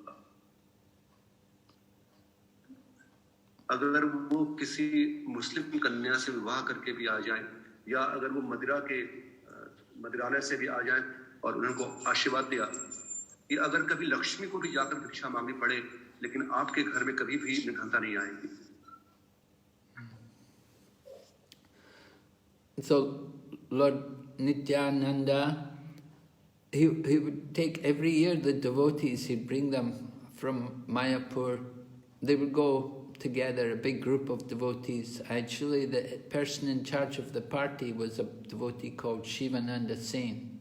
अगर वो किसी मुस्लिम कन्या से विवाह करके भी आ जाए, या अगर वो मदिरालय से भी आ जाए और उनको आशीर्वाद दिया कि अगर कभी लक्ष्मी को भी जाकर भिक्षा मांगनी पड़े, लेकिन आपके घर में कभी भी निर्धनता नहीं आएगी। So Lord Nityananda, he would take every year the devotees, he'd bring them from Mayapur. They would go together, a big group of devotees. Actually, the person in charge of the party was a devotee called Shivananda Sen.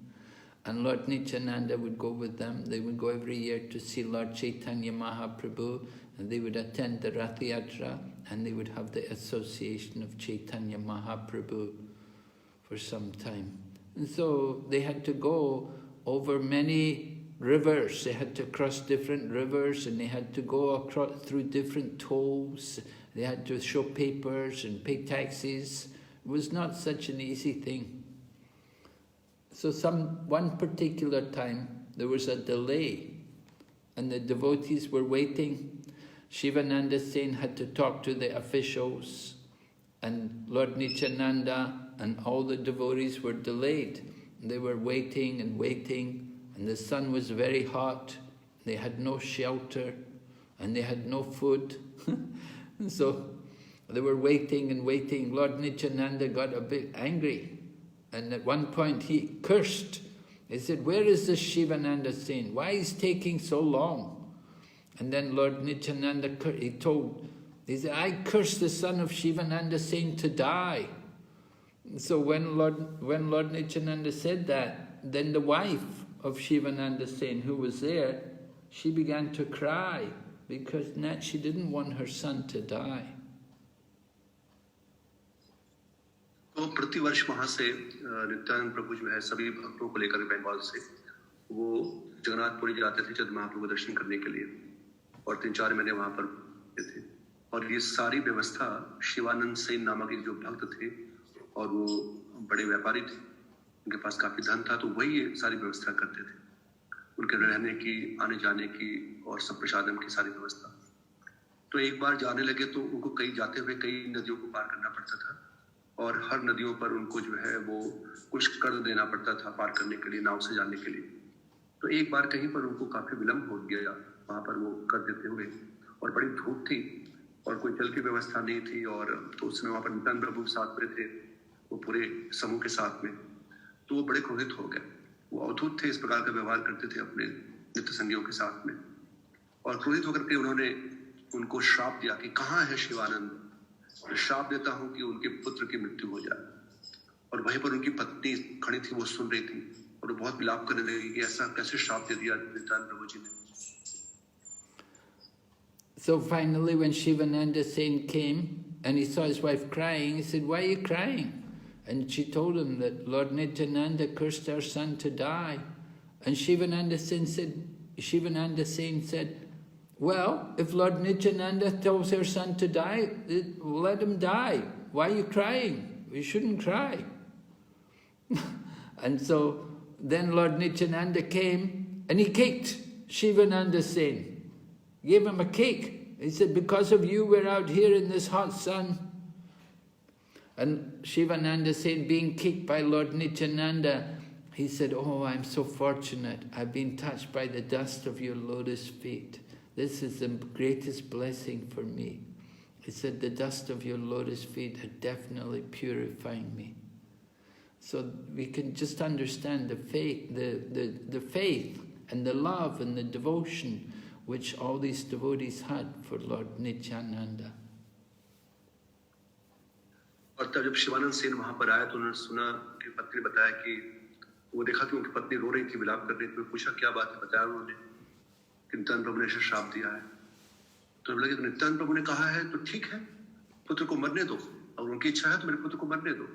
And Lord Nityananda would go with them. They would go every year to see Lord Chaitanya Mahaprabhu, and they would attend the Rath Yatra, and they would have the association of Chaitanya Mahaprabhu for some time. And so they had to go over many rivers. They had to cross different rivers, and they had to go across through different tolls. They had to show papers and pay taxes. It was not such an easy thing. So one particular time there was a delay, and the devotees were waiting. Shivananda Sen had to talk to the officials, and Lord Nityananda and all the devotees were delayed. They were waiting and waiting, and the sun was very hot. They had no shelter, and they had no food. And so they were waiting and waiting. Lord Nityananda got a bit angry, and at one point he cursed. He said, "Where is this Shivananda Sen? Why is he taking so long?" And then Lord Nityananda, he said, "I curse the son of Shivananda Sen to die." So when Lord Nityananda said that, then the wife of Shivananda Sen, who was there, she began to cry because she didn't want her son to die. तो प्रति वर्ष वहाँ से नित्यानंद प्रभु जो है सभी भक्तों को लेकर बंगाल से वो जगन्नाथपुरी जाते थे जब महाप्रभु दर्शन करने के लिए, और 3-4 महीने वहाँ पर थे। और ये सारी व्यवस्था शिवानंद सेन नामक एक जो भक्त थे और वो बड़े व्यापारी थे, उनके पास काफी धन था, तो वही ये सारी व्यवस्था करते थे, उनके रहने की, आने जाने की और सब प्रसादम की सारी व्यवस्था। तो एक बार जाने लगे तो उनको कई जाते हुए कई नदियों को पार करना पड़ता था, और हर नदियों पर उनको जो है वो कुछ कर देना पड़ता था पार करने के लिए, नाव से जाने के लिए। तो एक बार कहीं पर उनको काफी विलम्ब हो गया वहां पर वो कर देते हुए, और बड़ी धूप थी और कोई जल की व्यवस्था नहीं थी, और तो उसमें वहां पर नित्यानंद प्रभु साथ में थे, वो पूरे समूह के साथ में। तो वो बड़े क्रोधित हो गए, वो अवधूत थे, इस प्रकार का व्यवहार करते थे अपने नित्य संगियों के साथ में, और क्रोधित होकर के उन्होंने उनको श्राप दिया कि कहाँ है शिवानंद, श्राप देता हूं कि उनके पुत्र की मृत्यु हो जाए। और वहीं पर उनकी पत्नी खड़ी थी, वो सुन रही थी, और वो बहुत विलाप करने लगी कि ऐसा कैसे श्राप दे दिया नित्यानंद प्रभु जी ने। So finally when Shivananda Sen came and he saw his wife crying, he said, "Why are you crying?" And she told him that Lord Nityananda cursed our son to die. And Shivananda Sen said, "Well, if Lord Nityananda tells her son to die, let him die. Why are you crying? You shouldn't cry." And so then Lord Nityananda came and he kicked Shivananda Sen, gave him a kick. He said, "Because of you we're out here in this hot sun." And Shivananda Sen, being kicked by Lord Nityananda, he said, "Oh, I'm so fortunate. I've been touched by the dust of your lotus feet. This is the greatest blessing for me." He said, "The dust of your lotus feet are definitely purifying me." So we can just understand the faith, the faith and the love and the devotion which all these devotees had for Lord Nityananda. और तब जब शिवानंद सेन वहां पर आया तो उन्होंने सुना कि पत्नी बताया कि वो देखा कि उनकी पत्नी रो रही थी, विलाप कर रही थी। पूछा क्या बात है, बताया उन्होंने कि नित्यानंद प्रभु ने ऐसा श्राप दिया है। तो लगे तो नित्यानंद प्रभु ने कहा है तो ठीक है, पुत्र को मरने दो, और उनकी इच्छा है तो मेरे पुत्र को मरने दो।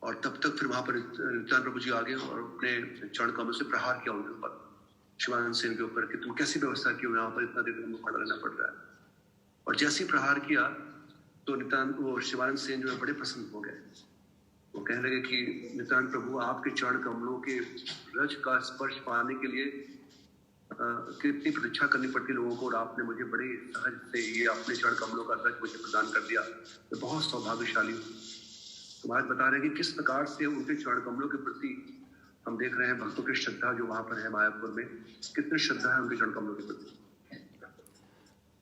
और तब तक फिर वहां पर नित्यानंद प्रभु जी आ गए और अपने चरण कमल से प्रहार किया उनके ऊपर, शिवानंद सेन के ऊपर, कि तुम कैसी व्यवस्था की, यहाँ पर इतना देर तुमको खड़ा रहना पड़ रहा है। और जैसे ही प्रहार किया तो वो शिवानंद सेन जो है बड़े प्रसन्न हो गए। वो कहने लगे कि नित्यानंद प्रभु, आपके चरण कमलों के रज का स्पर्श पाने के लिए कितनी प्रतीक्षा करनी पड़ती लोगों को, और आपने मुझे बड़े सहज से ये अपने चरण कमलों का रज मुझे प्रदान कर दिया। मैं बहुत सौभाग्यशाली हूँ। तो आज बता रहे हैं कि किस प्रकार से उनके चरण कमलों के प्रति हम देख रहे हैं भक्तों की श्रद्धा जो वहां पर है मायापुर में, कितनी श्रद्धा है उनके चरण कमलों के प्रति।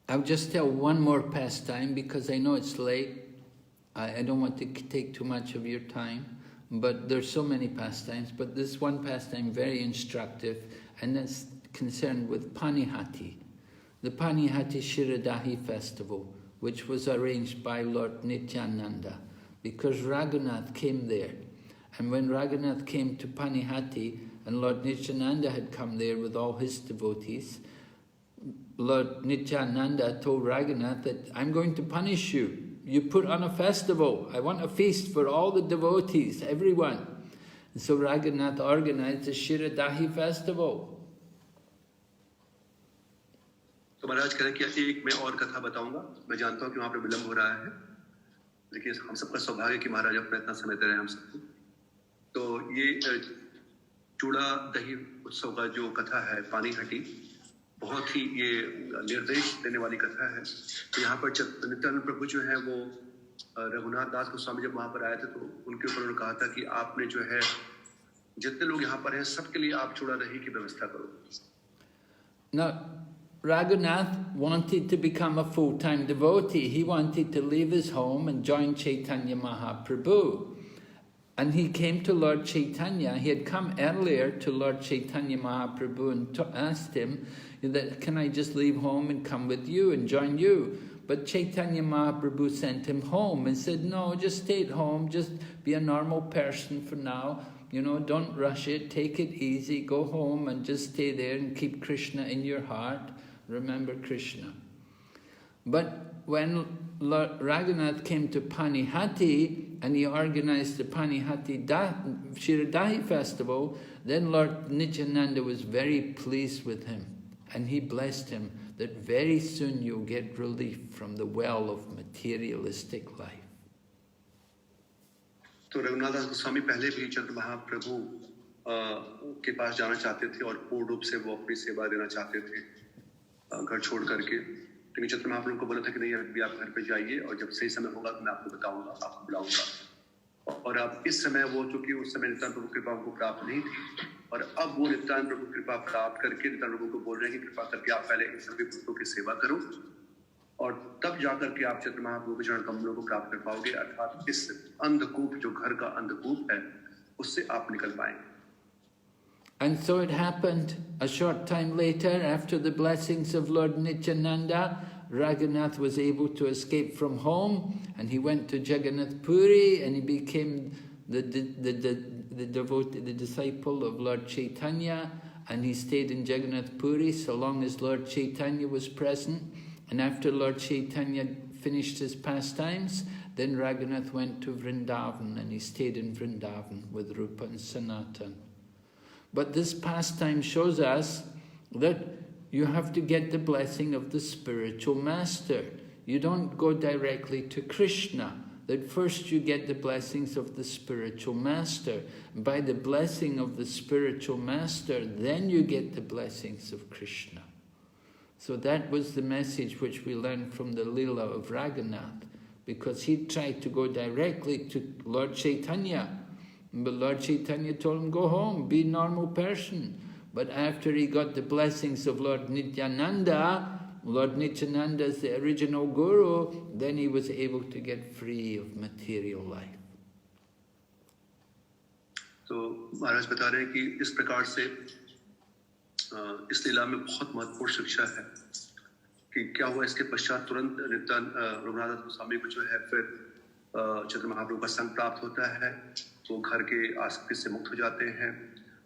I'll just tell one more pastime because I know it's late. I don't want to take too much of your time, but there's so many pastimes. But this one pastime very instructive, and that's concerned with Panihati, the Panihati Shiradahi festival, which was arranged by Lord Nityananda, because Raghunath came there. And when Raghunath came to Panihati, and Lord Nityananda had come there with all his devotees, Lord Nityananda told Raghunath that, "I'm going to punish you. You put on a festival. I want a feast for all the devotees, everyone." And so Raghunath organized the Shiradahi festival. तो महाराज कह रहे हैं कि एक मैं और कथा बताऊंगा। मैं जानता हूँ कि वहाँ पे विलम्ब हो रहा है, लेकिन हम सबका सौभाग्य कि महाराज अपना इतना समय दे रहे हैं हम सबको। तो ये चूड़ा दही उत्सव का जो कथा है पानीहटी, बहुत ही ये निर्देश देने वाली कथा है। तो यहाँ पर नित्यानंद प्रभु जो है वो रघुनाथ दास गोस्वामी जब वहाँ पर आए थे तो उनके ऊपर उन्होंने कहा था कि आपने जो है जितने लोग यहाँ पर हैं सबके लिए आप चूड़ा दही की व्यवस्था करो। Now, Raghunath wanted to become a full-time devotee. He wanted to leave his home and join Chaitanya Mahaprabhu. And he came to Lord Chaitanya. He had come earlier to Lord Chaitanya Mahaprabhu and asked him that, "Can I just leave home and come with you and join you?" But Chaitanya Mahaprabhu sent him home and said, no, just stay at home, just be a normal person for now. You know, don't rush it, take it easy, go home and just stay there and keep Krishna in your heart. Remember Krishna. But when Lord Raghunath came to Panihati and he organized the Panihati Shiradahi festival, then Lord Nityananda was very pleased with him and he blessed him that very soon you'll get relief from the well of materialistic life. तो रघुनाथ दास गोस्वामी पहले भी चंद्र महाप्रभु के पास जाना चाहते थे और पूर्ण रूप से वो अपनी सेवा देना चाहते थे घर छोड़ करके, लेकिन चंद्र महाप्रभु को बोला था कि नहीं, अभी आप घर पे जाइए और जब सही समय होगा तो मैं आपको बताऊंगा, आपको बुलाऊंगा। और अब इस समय वो, चूंकि उस समय नित्यानंद प्रभु कृपा उनको प्राप्त नहीं थी और अब वो नित्यानंद प्रभु कृपा प्राप्त करके नित्यानंद प्रभु को बोल रहे हैं कि कृपा करके आप पहले इन सभी भक्तों की सेवा करो और तब जाकर के आप चंद्र महाप्रभु के चरण कमलों को प्राप्त कर पाओगे, अर्थात इस अंधकूप जो घर का अंधकूप है उससे आप निकल पाएंगे। And so it happened. A short time later, after the blessings of Lord Nityananda, Raghunath was able to escape from home and he went to Jagannath Puri and he became the devotee, the disciple of Lord Chaitanya, and he stayed in Jagannath Puri so long as Lord Chaitanya was present. And after Lord Chaitanya finished his pastimes, then Raghunath went to Vrindavan and he stayed in Vrindavan with Rupa and Sanatan. But this pastime shows us that you have to get the blessing of the spiritual master. You don't go directly to Krishna. That first you get the blessings of the spiritual master. By the blessing of the spiritual master, then you get the blessings of Krishna. So that was the message which we learned from the Leela of Raghunath, because he tried to go directly to Lord Chaitanya. But Lord Chaitanya told him, go home, be a normal person. But after he got the blessings of Lord Nityananda, Lord Nityananda is the original guru, then he was able to get free of material life. तो महाराज बता रहे हैं कि इस प्रकार से इस लीला में बहुत महत्वपूर्ण शिक्षा है कि क्या हुआ। इसके पश्चात तुरंत रघुनाथ गोस्वामी को जो है फिर चंद्र महाप्रभु का संग प्राप्त होता है। वो घर के आसक्ति से मुक्त हो जाते हैं,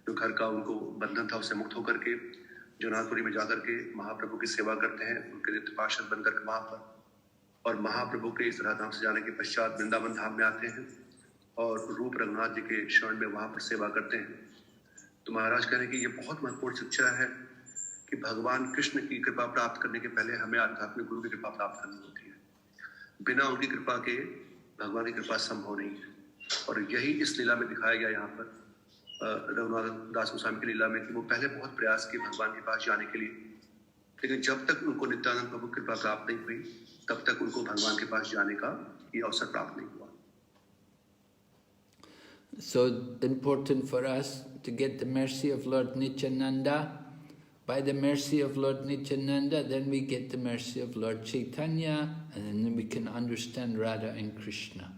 जो घर का उनको बंधन था उससे मुक्त होकर के जगन्नाथपुरी में जाकर के महाप्रभु की सेवा करते हैं, उनके नित्य पार्षद बनकर के वहां पर। और महाप्रभु के इस राधाम से जाने के पश्चात वृंदावन धाम में आते हैं और रूप रघुनाथ जी के शरण में वहां पर सेवा करते हैं। तो महाराज कह रहे हैं कि ये बहुत महत्वपूर्ण शिक्षा है कि भगवान कृष्ण की कृपा प्राप्त करने के पहले हमें आध्यात्मिक गुरु की कृपा प्राप्त करनी होती है। बिना उनकी कृपा के भगवान की कृपा संभव नहीं है। और यही इस लीला में दिखाया गया यहाँ पर रघुनाथ दास गोस्वामी की लीला में कि वो पहले बहुत प्रयास किए भगवान के पास जाने के लिए, लेकिन जब तक उनको नित्यानंद प्रभु की कृपा प्राप्त नहीं हुई तब तक उनको भगवान के पास जाने का ये अवसर प्राप्त नहीं हुआ। So important for us to get the mercy of Lord Nityananda. By the mercy of Lord Nityananda, then we get the mercy of Lord Chaitanya, and then we can understand Radha and Krishna.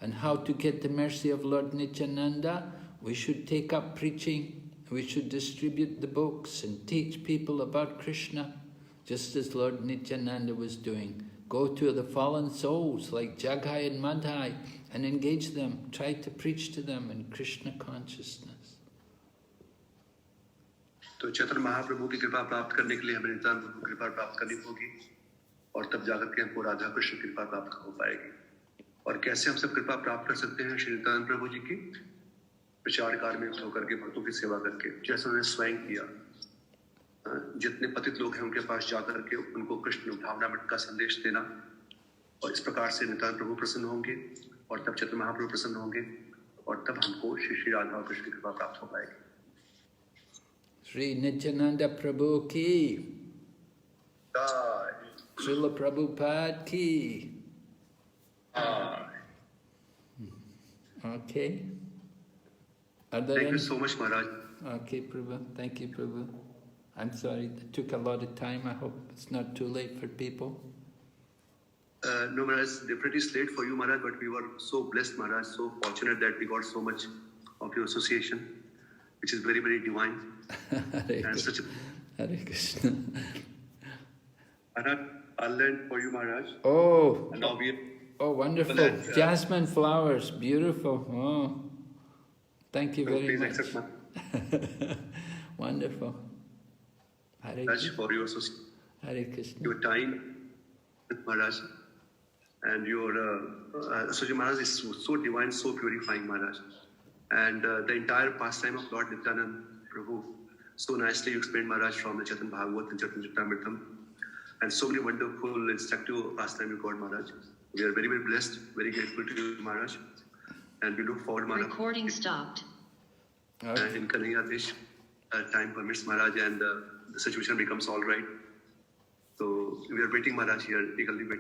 And how to get the mercy of Lord Nityananda? We should take up preaching, we should distribute the books and teach people about Krishna, just as Lord Nityananda was doing. Go to the fallen souls like Jagai and Madhai and engage them, try to preach to them in Krishna consciousness. तो चैतन्य महाप्रभु की कृपा प्राप्त करने के लिए हमें नित्यानंद प्रभु की कृपा प्राप्त करनी होगी और तब जाकर के हमको राधा कृष्ण की कृपा प्राप्त हो पाएगी। और कैसे हम सब कृपा प्राप्त कर सकते हैं? श्री नित्यानंद प्रभु जी की प्रचार कार्य में होकर के भक्तों की सेवा करके, जैसे उन्होंने स्वयं किया। जितने पतित लोग हैं उनके पास जाकर के उनको कृष्ण भावनामृत का संदेश देना, और इस प्रकार से नित्यानंद प्रभु प्रसन्न होंगे और तब चैतन्य महाप्रभु प्रसन्न होंगे और तब हमको श्री राधा और कृष्ण की कृपा प्राप्त हो पाएगी। Sri Nityananda Prabhu ki, Srila Prabhupada ki. Okay. Thank you so much, Maharaj. Okay, Prabhu. Thank you, Prabhu. I'm sorry, it took a lot of time. I hope it's not too late for people. No, Maharaj, definitely it's late for you, Maharaj, but we were so blessed, Maharaj, so fortunate that we got so much of your association, which is very, very divine. Hare Krishna. Maharaj, I'll lend for you, Maharaj. Oh, And now wonderful. Jasmine flowers, beautiful. Oh, thank you very much. Please accept Wonderful. Hare Maharaj Krishna. for your association, Hare Krishna. your time, Maharaj. And your Association, Maharaj, is so divine, so purifying, Maharaj. And the entire pastime of Lord Nityananda Prabhu, so nicely you explained, Maharaj, from the Chaitanya Bhagavat and Chaitanya Charitamrita. And so many wonderful, instructive pastime you got, Maharaj. We are very, very blessed, very grateful to you, Maharaj. And we look forward, Maharaj. Recording stopped. In Kanhaiya time permits, Maharaj, and the situation becomes all right. So we are waiting, Maharaj, here.